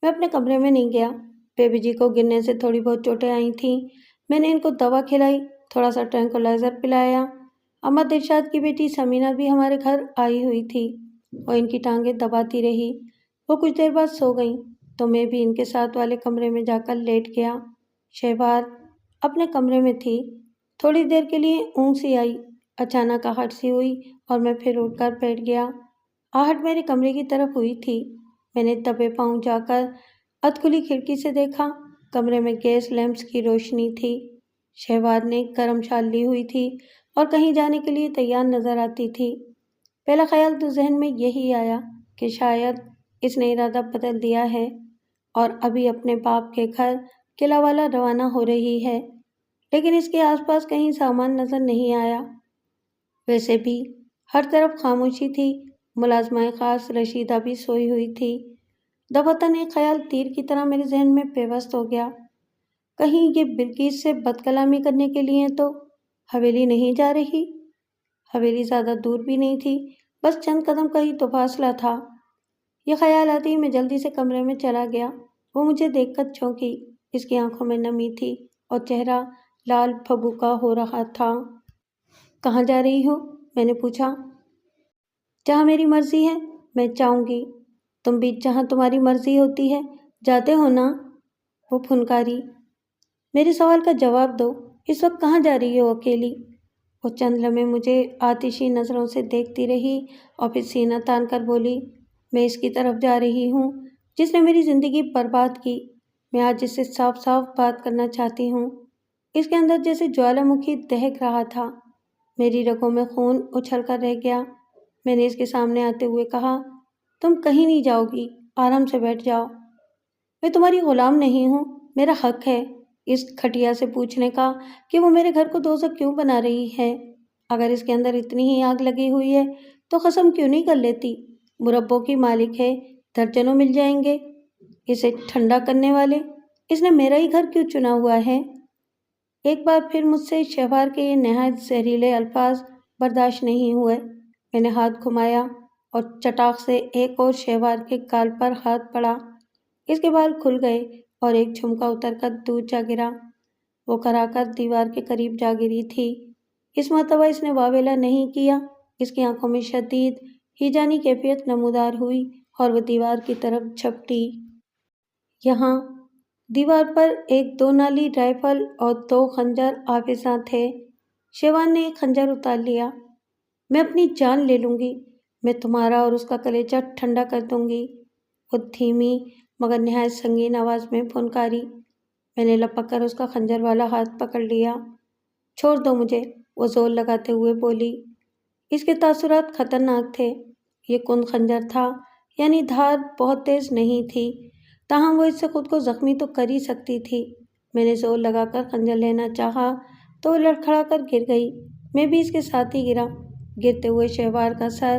میں اپنے کمرے میں نہیں گیا۔ بیبی جی کو گرنے سے تھوڑی بہت چوٹیں آئی تھیں۔ میں نے ان کو دوا کھلائی، تھوڑا سا ٹرینکولائزر پلایا۔ اما دلشاد کی بیٹی سمینہ بھی ہمارے گھر آئی ہوئی تھی اور ان کی ٹانگیں دباتی رہی۔ وہ کچھ دیر بعد سو گئیں تو میں بھی ان کے ساتھ والے کمرے میں جا کر لیٹ گیا۔ شہبار اپنے کمرے میں تھی۔ تھوڑی دیر کے لیے اونگ سی آئی، اچانک آہٹ سی ہوئی اور میں پھر اٹھ کر بیٹھ گیا۔ آہٹ میرے کمرے کی طرف ہوئی تھی۔ میں نے دبے پاؤں جا کر ادھ کھلی کھڑکی سے دیکھا۔ کمرے میں گیس لیمپس کی روشنی تھی۔ شہوار نے گرم شال لی ہوئی تھی اور کہیں جانے کے لیے تیار نظر آتی تھی۔ پہلا خیال تو ذہن میں یہی آیا کہ شاید اس نے ارادہ بدل دیا ہے اور ابھی اپنے باپ کے گھر قلعہ والا روانہ ہو رہی ہے، لیکن اس کے آس پاس کہیں سامان نظر نہیں آیا۔ ویسے بھی ہر طرف خاموشی تھی۔ ملازمہ خاص رشیدہ بھی سوئی ہوئی تھی۔ دفعتاً ایک خیال تیر کی طرح میرے ذہن میں پیوست ہو گیا، کہیں یہ بلقیس سے بد کلامی کرنے کے لیے تو حویلی نہیں جا رہی؟ حویلی زیادہ دور بھی نہیں تھی، بس چند قدم کا ہی تو فاصلہ تھا۔ یہ خیال آتے ہی میں جلدی سے کمرے میں چلا گیا۔ وہ مجھے دیکھ کر چونکی۔ اس کی آنکھوں میں نمی تھی اور چہرہ لال بھبوکا ہو رہا تھا۔ کہاں جا رہی ہو؟ میں نے پوچھا۔ جہاں میری مرضی ہے میں جاؤں گی۔ تم بھی جہاں تمہاری مرضی ہوتی ہے جاتے ہو نا؟ وہ پھنکاری۔ میرے سوال کا جواب دو، اس وقت کہاں جا رہی ہو اکیلی؟ وہ چند لمحے مجھے آتشی نظروں سے دیکھتی رہی اور پھر سینہ تان کر بولی، میں اس کی طرف جا رہی ہوں جس نے میری زندگی برباد کی۔ میں آج اس سے صاف صاف بات کرنا چاہتی ہوں۔ اس کے اندر جیسے جوالا مکھی دہک رہا تھا۔ میری رگوں میں خون اچھل کر رہ گیا۔ میں نے اس کے سامنے آتے ہوئے کہا، تم کہیں نہیں جاؤ گی، آرام سے بیٹھ جاؤ۔ میں تمہاری غلام نہیں ہوں، میرا حق ہے اس کھٹیا سے پوچھنے کا کہ وہ میرے گھر کو دوزخ کیوں بنا رہی ہے۔ اگر اس کے اندر اتنی ہی آگ لگی ہوئی ہے تو قسم کیوں نہیں کر لیتی؟ مربوں کی مالک ہے، درجنوں مل جائیں گے اسے ٹھنڈا کرنے والے۔ اس نے میرا ہی گھر کیوں چنا ہوا ہے؟ ایک بار پھر مجھ سے شہوار کے یہ نہایت زہریلے الفاظ برداشت نہیں ہوئے۔ میں نے ہاتھ گھمایا اور چٹاخ سے ایک اور شہوار کے گال پر ہاتھ پڑا۔ اس کے بال کھل گئے اور ایک جھمکا اتر کر دور جا گرا۔ وہ کرا کر دیوار کے قریب جا گری تھی۔ اس مرتبہ اس نے واویلا نہیں کیا۔ اس کی آنکھوں میں شدید ہیجانی کیفیت نمودار ہوئی اور وہ دیوار کی طرف جھپٹی۔ یہاں دیوار پر ایک 2 نالی رائفل اور 2 خنجر آویزاں تھے۔ شیوان نے ایک خنجر اتار لیا۔ میں اپنی جان لے لوں گی، میں تمہارا اور اس کا کلیجہ ٹھنڈا کر دوں گی، وہ دھیمی مگر نہایت سنگین آواز میں پھنکاری۔ میں نے لپک کر اس کا خنجر والا ہاتھ پکڑ لیا۔ چھوڑ دو مجھے، وہ زور لگاتے ہوئے بولی۔ اس کے تاثرات خطرناک تھے۔ یہ کند خنجر تھا، یعنی دھار بہت تیز نہیں تھی، تاہم وہ اس سے خود کو زخمی تو کر ہی سکتی تھی۔ میں نے زور لگا کر خنجر لینا چاہا تو وہ لڑکھڑا کر گر گئی۔ میں بھی اس کے ساتھ ہی گرا۔ گرتے ہوئے شہوار کا سر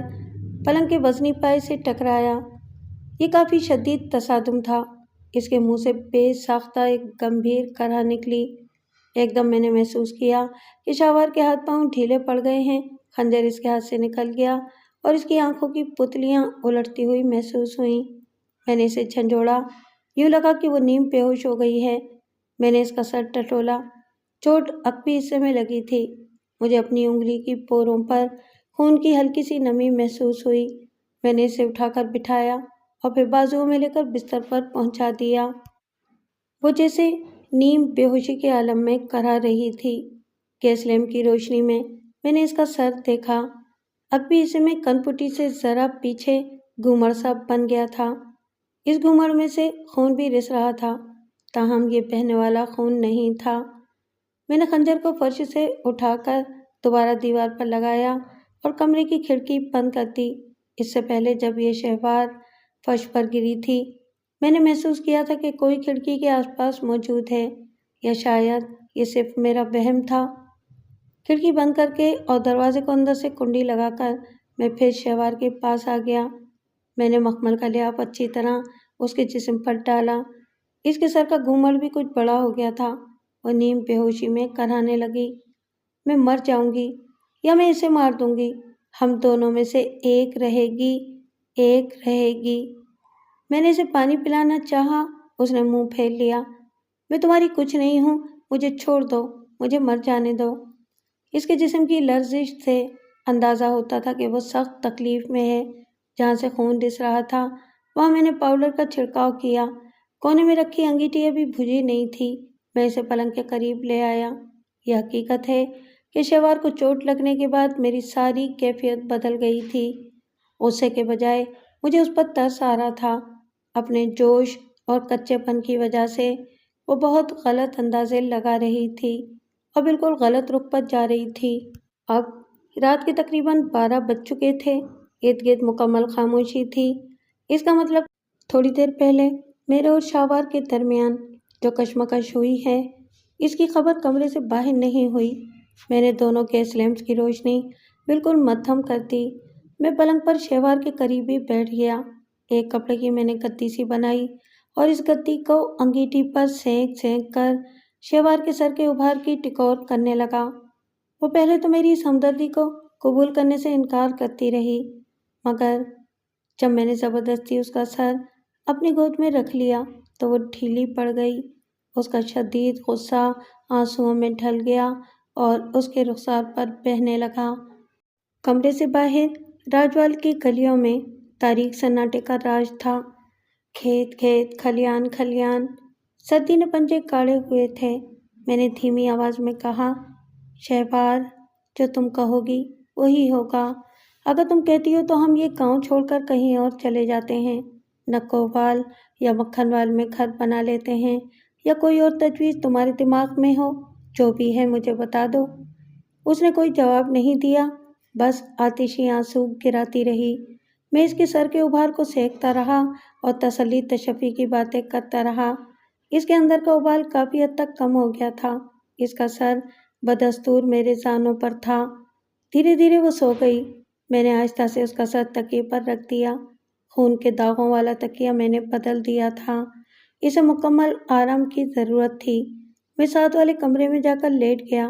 پلنگ کے وزنی پائے سے ٹکرایا۔ یہ کافی شدید تصادم تھا۔ اس کے منہ سے بے ساختہ ایک گمبھیر کرہ نکلی۔ ایک دم میں نے محسوس کیا کہ شہوار کے ہاتھ پاؤں ڈھیلے پڑ گئے ہیں۔ خنجر اس کے ہاتھ سے نکل گیا اور اس کی آنکھوں کی پتلیاں الٹتی ہوئی محسوس ہوئیں۔ میں نے اسے جھنجھوڑا، یوں لگا کہ وہ نیم بے ہوش ہو گئی ہے۔ میں نے اس کا سر ٹٹولا۔ چوٹ عقبی حصے میں لگی تھی۔ مجھے اپنی انگلی کی پوروں پر خون کی ہلکی سی نمی محسوس ہوئی۔ میں نے اسے اٹھا کر بٹھایا اور پھر بازوؤں میں لے کر بستر پر پہنچا دیا۔ وہ جیسے نیم بے ہوشی کے عالم میں کرہ رہی تھی۔ گیس لیمپ کی روشنی میں نے اس کا سر دیکھا۔ عقبی حصے میں کن پٹی سے ذرا پیچھے گھومڑ سا بن گیا تھا۔ اس گھومڑ میں سے خون بھی رس رہا تھا، تاہم یہ بہنے والا خون نہیں تھا۔ میں نے خنجر کو فرش سے اٹھا کر دوبارہ دیوار پر لگایا اور کمرے کی کھڑکی بند کر دی۔ اس سے پہلے جب یہ شہوار فرش پر گری تھی، میں نے محسوس کیا تھا کہ کوئی کھڑکی کے آس پاس موجود ہے، یا شاید یہ صرف میرا وہم تھا۔ کھڑکی بند کر کے اور دروازے کو اندر سے کنڈی لگا کر میں پھر شہوار کے پاس آ گیا۔ میں نے مخمل کا لحاف اچھی طرح اس کے جسم پر ڈالا۔ اس کے سر کا گھومڑ بھی کچھ بڑا ہو گیا تھا۔ وہ نیم بے ہوشی میں کرانے لگی۔ میں مر جاؤں گی یا میں اسے مار دوں گی، ہم دونوں میں سے ایک رہے گی، ایک رہے گی۔ میں نے اسے پانی پلانا چاہا، اس نے منہ پھیر لیا۔ میں تمہاری کچھ نہیں ہوں، مجھے چھوڑ دو، مجھے مر جانے دو۔ اس کے جسم کی لرزش سے اندازہ ہوتا تھا کہ وہ سخت تکلیف میں ہے۔ جہاں سے خون رس رہا تھا وہاں میں نے پاؤڈر کا چھڑکاؤ کیا۔ کونے میں رکھی انگیٹھی ابھی بجھی نہیں تھی۔ میں اسے پلنگ کے قریب لے آیا۔ یہ حقیقت ہے کہ شہوار کو چوٹ لگنے کے بعد میری ساری کیفیت بدل گئی تھی۔ غصے کے بجائے مجھے اس پر ترس آ رہا تھا۔ اپنے جوش اور کچے پن کی وجہ سے وہ بہت غلط اندازے لگا رہی تھی اور بالکل غلط رخ پر جا رہی تھی۔ اب رات کے تقریباً 12 بج چکے تھے۔ ارد گرد مکمل خاموشی تھی۔ اس کا مطلب تھوڑی دیر پہلے میرے اور شہوار کے درمیان جو کشمکش ہوئی ہے، اس کی خبر کمرے سے باہر نہیں ہوئی۔ میں نے دونوں گیس لیمپس کی روشنی بالکل مدھم کر دی۔ میں پلنگ پر شہوار کے قریب ہی بیٹھ گیا۔ ایک کپڑے کی میں نے گدی سی بنائی اور اس گدی کو انگیٹھی پر سینک سینک کر شہوار کے سر کے ابھار کی ٹکور کرنے لگا۔ وہ پہلے تو میری اس ہمدردی کو قبول کرنے سے انکار کرتی رہی، مگر جب میں نے زبردستی اس کا سر اپنی گود میں رکھ لیا تو وہ ڈھیلی پڑ گئی۔ اس کا شدید غصہ آنسوؤں میں ڈھل گیا اور اس کے رخسار پر بہنے لگا۔ کمرے سے باہر راجوال کی گلیوں میں تاریک سناٹے کا راج تھا۔ کھیت کھیت، کھلیان کھلیان، سردی نے پنجے گاڑے ہوئے تھے۔ میں نے دھیمی آواز میں کہا، شہوار، جو تم کہو گی وہی ہوگا۔ اگر تم کہتی ہو تو ہم یہ گاؤں چھوڑ کر کہیں اور چلے جاتے ہیں، نکووال یا مکھنوال میں گھر بنا لیتے ہیں، یا کوئی اور تجویز تمہارے دماغ میں ہو، جو بھی ہے مجھے بتا دو۔ اس نے کوئی جواب نہیں دیا، بس آتشی آنسو گراتی رہی۔ میں اس کے سر کے ابھار کو سینکتا رہا اور تسلی تشفی کی باتیں کرتا رہا۔ اس کے اندر کا ابال کافی حد تک کم ہو گیا تھا۔ اس کا سر بدستور میرے زانوں پر تھا۔ دھیرے دھیرے وہ سو گئی۔ میں نے آہستہ سے اس کا سر تکیے پر رکھ دیا۔ خون کے داغوں والا تکیہ میں نے بدل دیا تھا۔ اسے مکمل آرام کی ضرورت تھی۔ میں ساتھ والے کمرے میں جا کر لیٹ گیا۔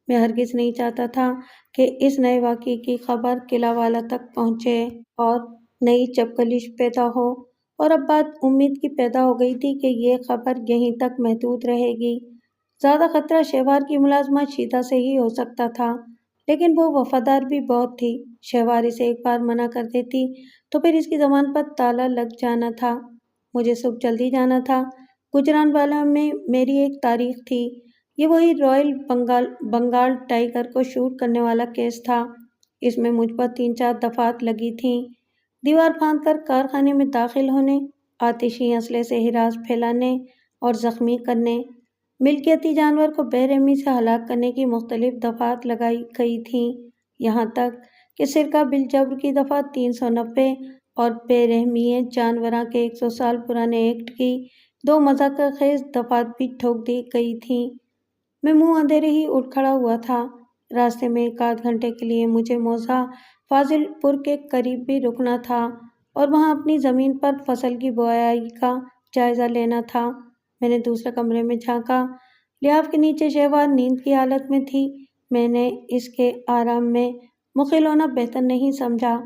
میں ہرگز نہیں چاہتا تھا کہ اس نئے واقعے کی خبر قلعہ والا تک پہنچے اور نئی چپکلش پیدا ہو، اور اب بات امید کی پیدا ہو گئی تھی کہ یہ خبر یہیں تک محدود رہے گی۔ زیادہ خطرہ شہوار کی ملازمہ شیتا سے ہی ہو سکتا تھا، لیکن وہ وفادار بھی بہت تھی۔ شہواری سے ایک بار منع کر دیتی تو پھر اس کی زبان پر تالا لگ جانا تھا۔ مجھے صبح جلدی جانا تھا۔ گجران والا میں میری ایک تاریخ تھی۔ یہ وہی رائل بنگال ٹائیگر کو شوٹ کرنے والا کیس تھا۔ اس میں مجھ پر 3-4 دفعات لگی تھیں۔ دیوار پھاند کر کارخانے میں داخل ہونے، آتشی اسلحے سے ہراس پھیلانے اور زخمی کرنے، ملکیتی جانور کو بے رحمی سے ہلاک کرنے کی مختلف دفعات لگائی گئی تھیں، یہاں تک کہ سرقہ بالجبر کی دفعہ 390 اور بے رحمی جانوراں کے 100 سال پرانے ایکٹ کی 2 مذاکرہ خیز دفعات بھی ٹھوک دی گئی تھیں۔ میں منہ اندھیرے ہی اٹھ کھڑا ہوا تھا۔ راستے میں 1 گھنٹے کے لیے مجھے موضع فاضل پور کے قریب بھی رکنا تھا اور وہاں اپنی زمین پر فصل کی بوائی کا جائزہ لینا تھا۔ میں نے دوسرے کمرے میں جھانکا۔ لحاف کے نیچے شہوار نیند کی حالت میں تھی۔ میں نے اس کے آرام میں مخل ہونا بہتر نہیں سمجھا۔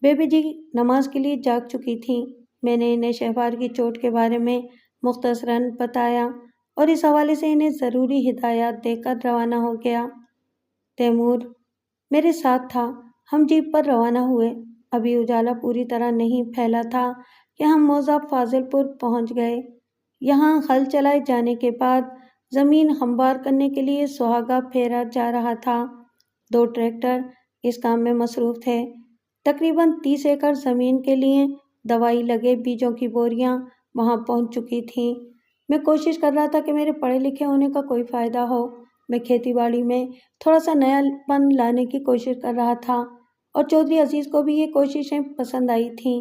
بیبی جی نماز کے لیے جاگ چکی تھیں۔ میں نے انہیں شہوار کی چوٹ کے بارے میں مختصراً بتایا اور اس حوالے سے انہیں ضروری ہدایات دے کر روانہ ہو گیا۔ تیمور میرے ساتھ تھا۔ ہم جیپ پر روانہ ہوئے۔ ابھی اجالا پوری طرح نہیں پھیلا تھا کہ ہم موضع فاضل پور پہنچ گئے۔ یہاں ہل چلائے جانے کے بعد زمین ہموار کرنے کے لیے سہاگا پھیرا جا رہا تھا۔ 2 ٹریکٹر اس کام میں مصروف تھے۔ تقریباً 30 ایکڑ زمین کے لیے دوائی لگے بیجوں کی بوریاں وہاں پہنچ چکی تھیں۔ میں کوشش کر رہا تھا کہ میرے پڑھے لکھے ہونے کا کوئی فائدہ ہو۔ میں کھیتی باڑی میں تھوڑا سا نیا پن لانے کی کوشش کر رہا تھا اور چودھری عزیز کو بھی یہ کوششیں پسند آئی تھیں۔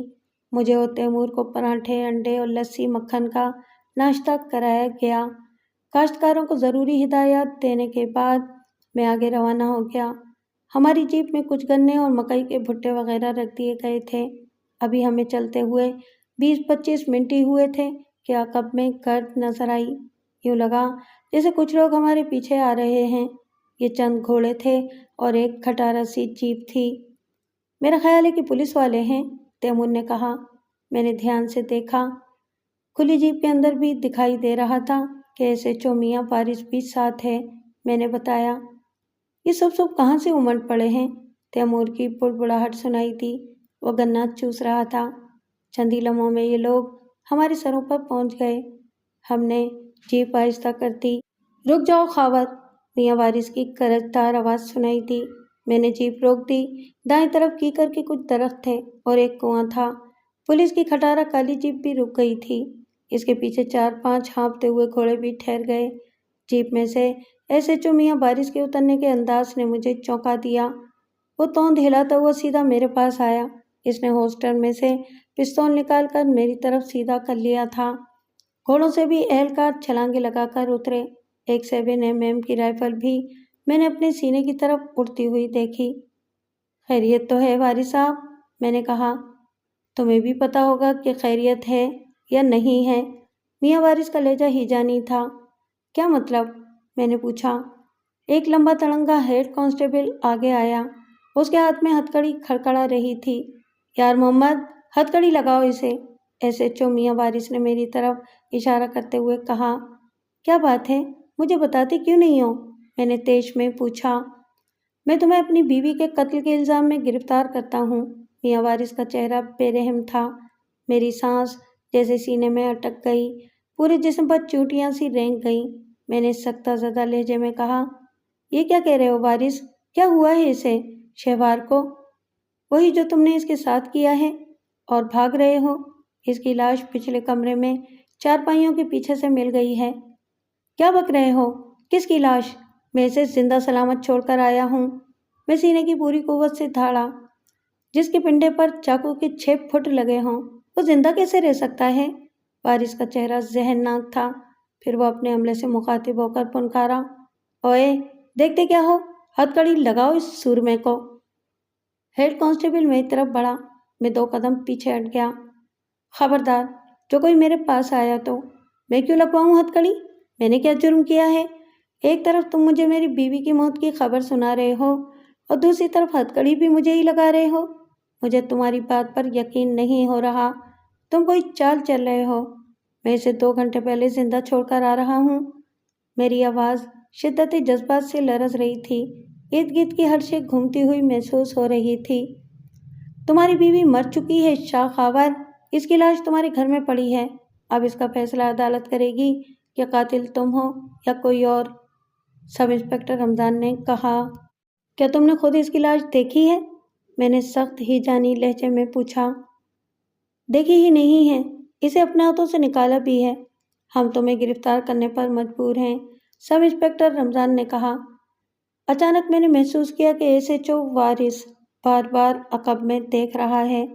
مجھے اور تیمور کو پراٹھے، انڈے اور لسی مکھن کا ناشتہ کرایا گیا۔ کاشتکاروں کو ضروری ہدایات دینے کے بعد میں آگے روانہ ہو گیا۔ ہماری جیپ میں کچھ گنے اور مکئی کے بھٹے وغیرہ رکھ دیے گئے تھے۔ ابھی ہمیں چلتے ہوئے 20-25 منٹ ہی ہوئے تھے کہ عقب میں گرد نظر آئی۔ یوں لگا جیسے کچھ لوگ ہمارے پیچھے آ رہے ہیں۔ یہ چند گھوڑے تھے اور ایک کھٹارا سی جیپ تھی۔ میرا خیال ہے کہ پولیس والے ہیں، تیمور نے کہا۔ میں نے دھیان سے دیکھا۔ کھلی جیپ کے اندر بھی دکھائی دے رہا تھا کہ ایسے چومیاں وارث بھی ساتھ ہے۔ میں نے بتایا، یہ سب کہاں سے امڑ پڑے ہیں؟ تیمور کی بڑبڑاہٹ سنائی دی۔ وہ گنا چوس رہا تھا۔ چند ہی لمحوں میں یہ لوگ ہمارے سروں پر پہنچ گئے۔ ہم نے جیپ آہستہ کر دی۔ رک جاؤ خاور، میاں وارث کی گرجدار آواز سنائی دی۔ میں نے جیپ روک دی۔ دائیں طرف کیکر کے کچھ درخت تھے اور ایک کنواں تھا۔ پولیس کی کھٹارا کالی جیپ بھی رک گئی تھی۔ اس کے پیچھے 4-5 ہانپتے ہوئے گھوڑے بھی ٹھہر گئے۔ جیپ میں سے ایس ایچ او میاں وارث کے اترنے کے انداز نے مجھے چونکا دیا۔ وہ توند ہلاتا ہوا سیدھا میرے پاس آیا۔ اس نے ہولسٹر میں سے پستول نکال کر میری طرف سیدھا کر لیا تھا۔ گھوڑوں سے بھی اہلکار چھلانگیں لگا کر اترے۔ ایک 7mm کی رائفل بھی میں نے اپنے سینے کی طرف اڑتی ہوئی دیکھی۔ خیریت تو ہے وارث صاحب؟ میں نے کہا۔ تمہیں بھی پتا ہوگا کہ خیریت ہے یا نہیں ہے۔ میاں وارث کا لہجہ ہیجانی تھا۔ کیا مطلب؟ میں نے پوچھا۔ ایک لمبا تڑنگا ہیڈ کانسٹیبل آگے آیا۔ اس کے ہاتھ میں ہتھکڑی کھڑکھڑا رہی تھی۔ یار محمد، ہتھکڑی لگاؤ اسے، ایس ایچ او میاں وارث نے میری طرف اشارہ کرتے ہوئے کہا۔ کیا بات ہے؟ مجھے بتاتے کیوں نہیں ہو؟ میں نے تیش میں پوچھا۔ میں تمہیں اپنی بیوی کے قتل کے الزام میں گرفتار کرتا ہوں۔ میاں وارث کا چہرہ بے رحم تھا۔ میری سانس جیسے سینے میں اٹک گئی، پورے جسم پر چوٹیاں سی رینگ گئیں۔ میں نے سختہ زدہ لہجے میں کہا، یہ کیا کہہ رہے ہو وارث؟ کیا ہوا ہے اسے؟ شہوار کو؟ وہی جو تم نے اس کے ساتھ کیا ہے اور بھاگ رہے ہو۔ اس کی لاش پچھلے کمرے میں چارپائیوں کے پیچھے سے مل گئی ہے۔ کیا بک رہے ہو؟ کس کی لاش؟ میں اسے زندہ سلامت چھوڑ کر آیا ہوں۔ میں سینے کی پوری قوت سے دھاڑا۔ جس کے پنڈے پر چاقو کے 6 پھٹ لگے ہوں، وہ زندہ کیسے رہ سکتا ہے؟ وارث کا چہرہ ذہنناک تھا۔ پھر وہ اپنے عملے سے مخاطب ہو کر پنکارا، اوئے دیکھتے کیا ہو؟ ہتھکڑی لگاؤ اس سورمے کو۔ ہیڈ کانسٹیبل میری طرف بڑھا۔ میں 2 قدم پیچھے ہٹ گیا۔ خبردار، جو کوئی میرے پاس آیا تو میں کیوں لگواؤں ہتھکڑی؟ میں نے کیا جرم کیا ہے؟ ایک طرف تم مجھے میری بیوی کی موت کی خبر سنا رہے ہو اور دوسری طرف ہتھکڑی بھی مجھے ہی لگا رہے ہو۔ مجھے تمہاری بات پر یقین نہیں ہو رہا۔ تم کوئی چال چل رہے ہو۔ میں اسے 2 گھنٹے پہلے زندہ چھوڑ کر آ رہا ہوں۔ میری آواز شدت جذبات سے لرز رہی تھی۔ ارد گرد کی ہر شے گھومتی ہوئی محسوس ہو رہی تھی۔ تمہاری بیوی مر چکی ہے شاہ خاور، اس کی لاش تمہارے گھر میں پڑی ہے، اب اس کا فیصلہ عدالت کرے گی کہ قاتل تم ہو یا کوئی اور۔ سب انسپکٹر رمضان نے کہا۔ کیا تم نے خود اس کی لاش دیکھی ہے؟ میں نے سخت ہی جانی لہجے میں پوچھا۔ دیکھی ہی نہیں ہے، اسے اپنے ہاتھوں سے نکالا بھی ہے۔ ہم تمہیں گرفتار کرنے پر مجبور ہیں، سب انسپکٹر رمضان نے کہا۔ اچانک میں نے محسوس کیا کہ SHO وارث بار بار عقب میں دیکھ رہا ہے۔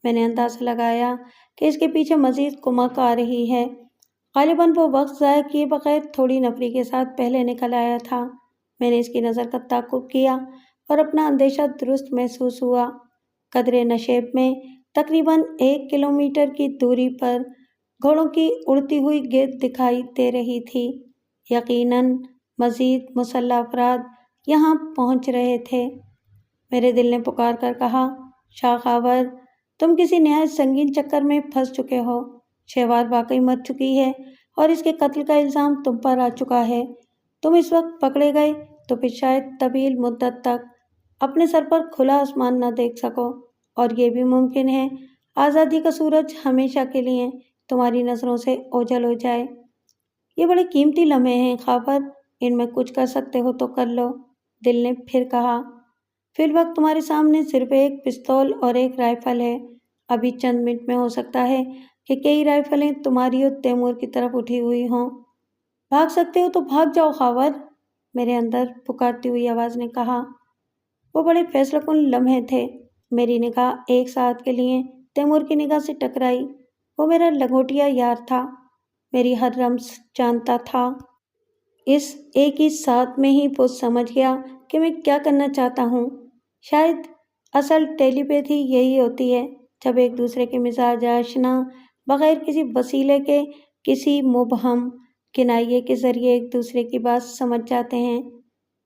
میں نے اندازہ لگایا کہ اس کے پیچھے مزید کمک آ رہی ہے۔ غالباً وہ وقت ضائع کیے بغیر تھوڑی نفری کے ساتھ پہلے نکل آیا تھا۔ میں نے اس کی نظر کا تعاقب کیا اور اپنا اندیشہ درست محسوس ہوا۔ قدرے نشیب میں تقریباً 1 کلومیٹر کی دوری پر گھوڑوں کی اڑتی ہوئی گرد دکھائی دے رہی تھی۔ یقیناً مزید مسلح افراد یہاں پہنچ رہے تھے۔ میرے دل نے پکار کر کہا، شاہ خاور، تم کسی نہایت سنگین چکر میں پھنس چکے ہو۔ شہوار واقعی مر چکی ہے اور اس کے قتل کا الزام تم پر آ چکا ہے۔ تم اس وقت پکڑے گئے تو پھر شاید طویل مدت تک اپنے سر پر کھلا آسمان نہ دیکھ سکو، اور یہ بھی ممکن ہے آزادی کا سورج ہمیشہ کے لیے تمہاری نظروں سے اوجھل ہو جائے۔ یہ بڑے قیمتی لمحے ہیں خاور، ان میں کچھ کر سکتے ہو تو کر لو، دل نے پھر کہا۔ فی الوقت تمہارے سامنے صرف ایک پستول اور ایک رائفل ہے۔ ابھی چند منٹ میں ہو سکتا ہے کہ کئی رائفلیں تمہاری اور تیمور کی طرف اٹھی ہوئی ہوں۔ بھاگ سکتے ہو تو بھاگ جاؤ خاور، میرے اندر پکارتی ہوئی آواز نے کہا۔ وہ بڑے فیصلہ کن لمحے تھے۔ میری نگاہ ایک ساتھ کے لیے تیمور کی نگاہ سے ٹکرائی۔ وہ میرا لنگوٹیا یار تھا، میری ہر رمز جانتا تھا۔ اس ایک ہی ساتھ میں ہی وہ سمجھ گیا کہ میں کیا کرنا چاہتا ہوں۔ شاید اصل ٹیلی پیتھی یہی ہوتی ہے، جب ایک دوسرے کے مزاج آشنا بغیر کسی وسیلے کے کسی مبہم کنائیے کے ذریعے ایک دوسرے کی بات سمجھ جاتے ہیں۔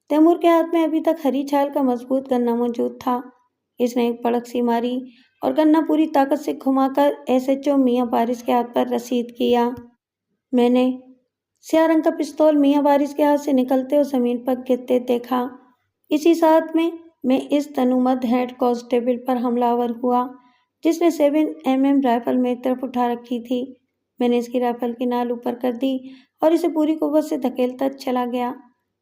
تیمور کے ہاتھ میں ابھی تک ہری چھال کا مضبوط گنا موجود تھا۔ اس نے ایک پڑک سی ماری اور گنا پوری طاقت سے گھما کر SHO میاں وارث کے ہاتھ پر رسید کیا۔ میں نے سیاہ رنگ کا پستول میاں وارث کے ہاتھ سے نکلتے اور زمین پر گرتے دیکھا۔ اسی ساتھ میں اس تنومند ہیڈ کانسٹیبل پر حملہ آور ہوا جس نے 7mm رائفل میری طرف اٹھا رکھی تھی۔ میں نے اس کی رائفل کی نال اوپر کر دی اور اسے پوری قوت سے دھکیلتا چلا گیا۔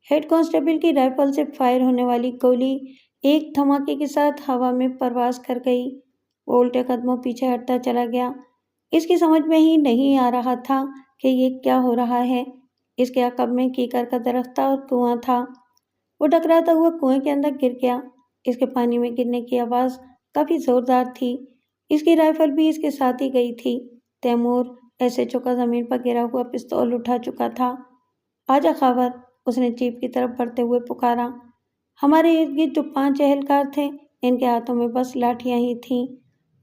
ہیڈ کانسٹیبل کی رائفل سے فائر ہونے والی گولی ایک دھماکے کے ساتھ ہوا میں پرواز کر گئی۔ وہ الٹے قدموں پیچھے ہٹتا چلا گیا۔ اس کی سمجھ میں ہی نہیں آ رہا تھا کہ یہ کیا ہو رہا ہے۔ اس کے عقب میں کیکر کا درخت تھا اور کنواں تھا۔ وہ ٹکراتا ہوا کنویں کے اندر گر گیا۔ اس کے پانی میں گرنے کی آواز کافی زوردار تھی۔ اس کی رائفل بھی اس کے ساتھ ہی گئی تھی۔ تیمور SHO کا زمین پر گرا ہوا پستول اٹھا چکا تھا۔ آجا خاور، اس نے جیپ کی طرف بڑھتے ہوئے پکارا۔ ہمارے ارد گرد جو 5 اہلکار تھے، ان کے ہاتھوں میں بس لاٹھیاں ہی تھیں۔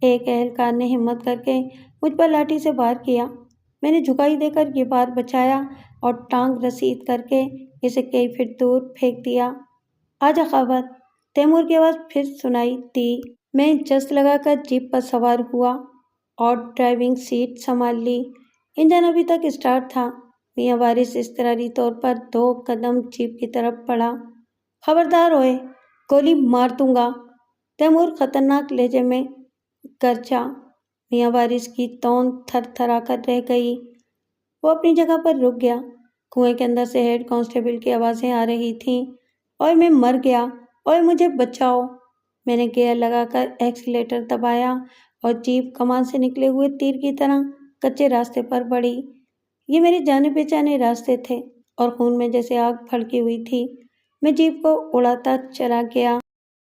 ایک اہلکار نے ہمت کر کے مجھ پر لاٹھی سے وار کیا۔ میں نے جھکائی دے کر یہ وار بچایا اور ٹانگ رسید کر کے اسے کئی فٹ دور پھینک دیا۔ آجا خاور، تیمور کی آواز پھر سنائی دی۔ میں جست لگا کر جیپ پر سوار ہوا اور ڈرائیونگ سیٹ سنبھال لی۔ انجن ابھی تک اسٹارٹ تھا۔ میاں وارث اضطراری طور پر 2 قدم جیپ کی طرف بڑھا۔ خبردار ہوئے، گولی مار دوں گا، تیمور خطرناک لہجے میں گرجا۔ میاں وارث کی توند تھر تھرا کر رہ گئی۔ وہ اپنی جگہ پر رک گیا۔ کنویں کے اندر سے ہیڈ کانسٹیبل کی آوازیں آ رہی تھیں۔ اوئے میں مر گیا، اوئے مجھے بچاؤ۔ میں نے گیئر لگا کر ایکسیلیٹر دبایا اور جیپ کمان سے نکلے ہوئے تیر کی طرح کچے راستے پر بڑھی۔ یہ میرے جانے پہچانے راستے تھے اور خون میں جیسے آگ بھڑکی ہوئی تھی۔ میں جیپ کو اڑاتا چلا گیا۔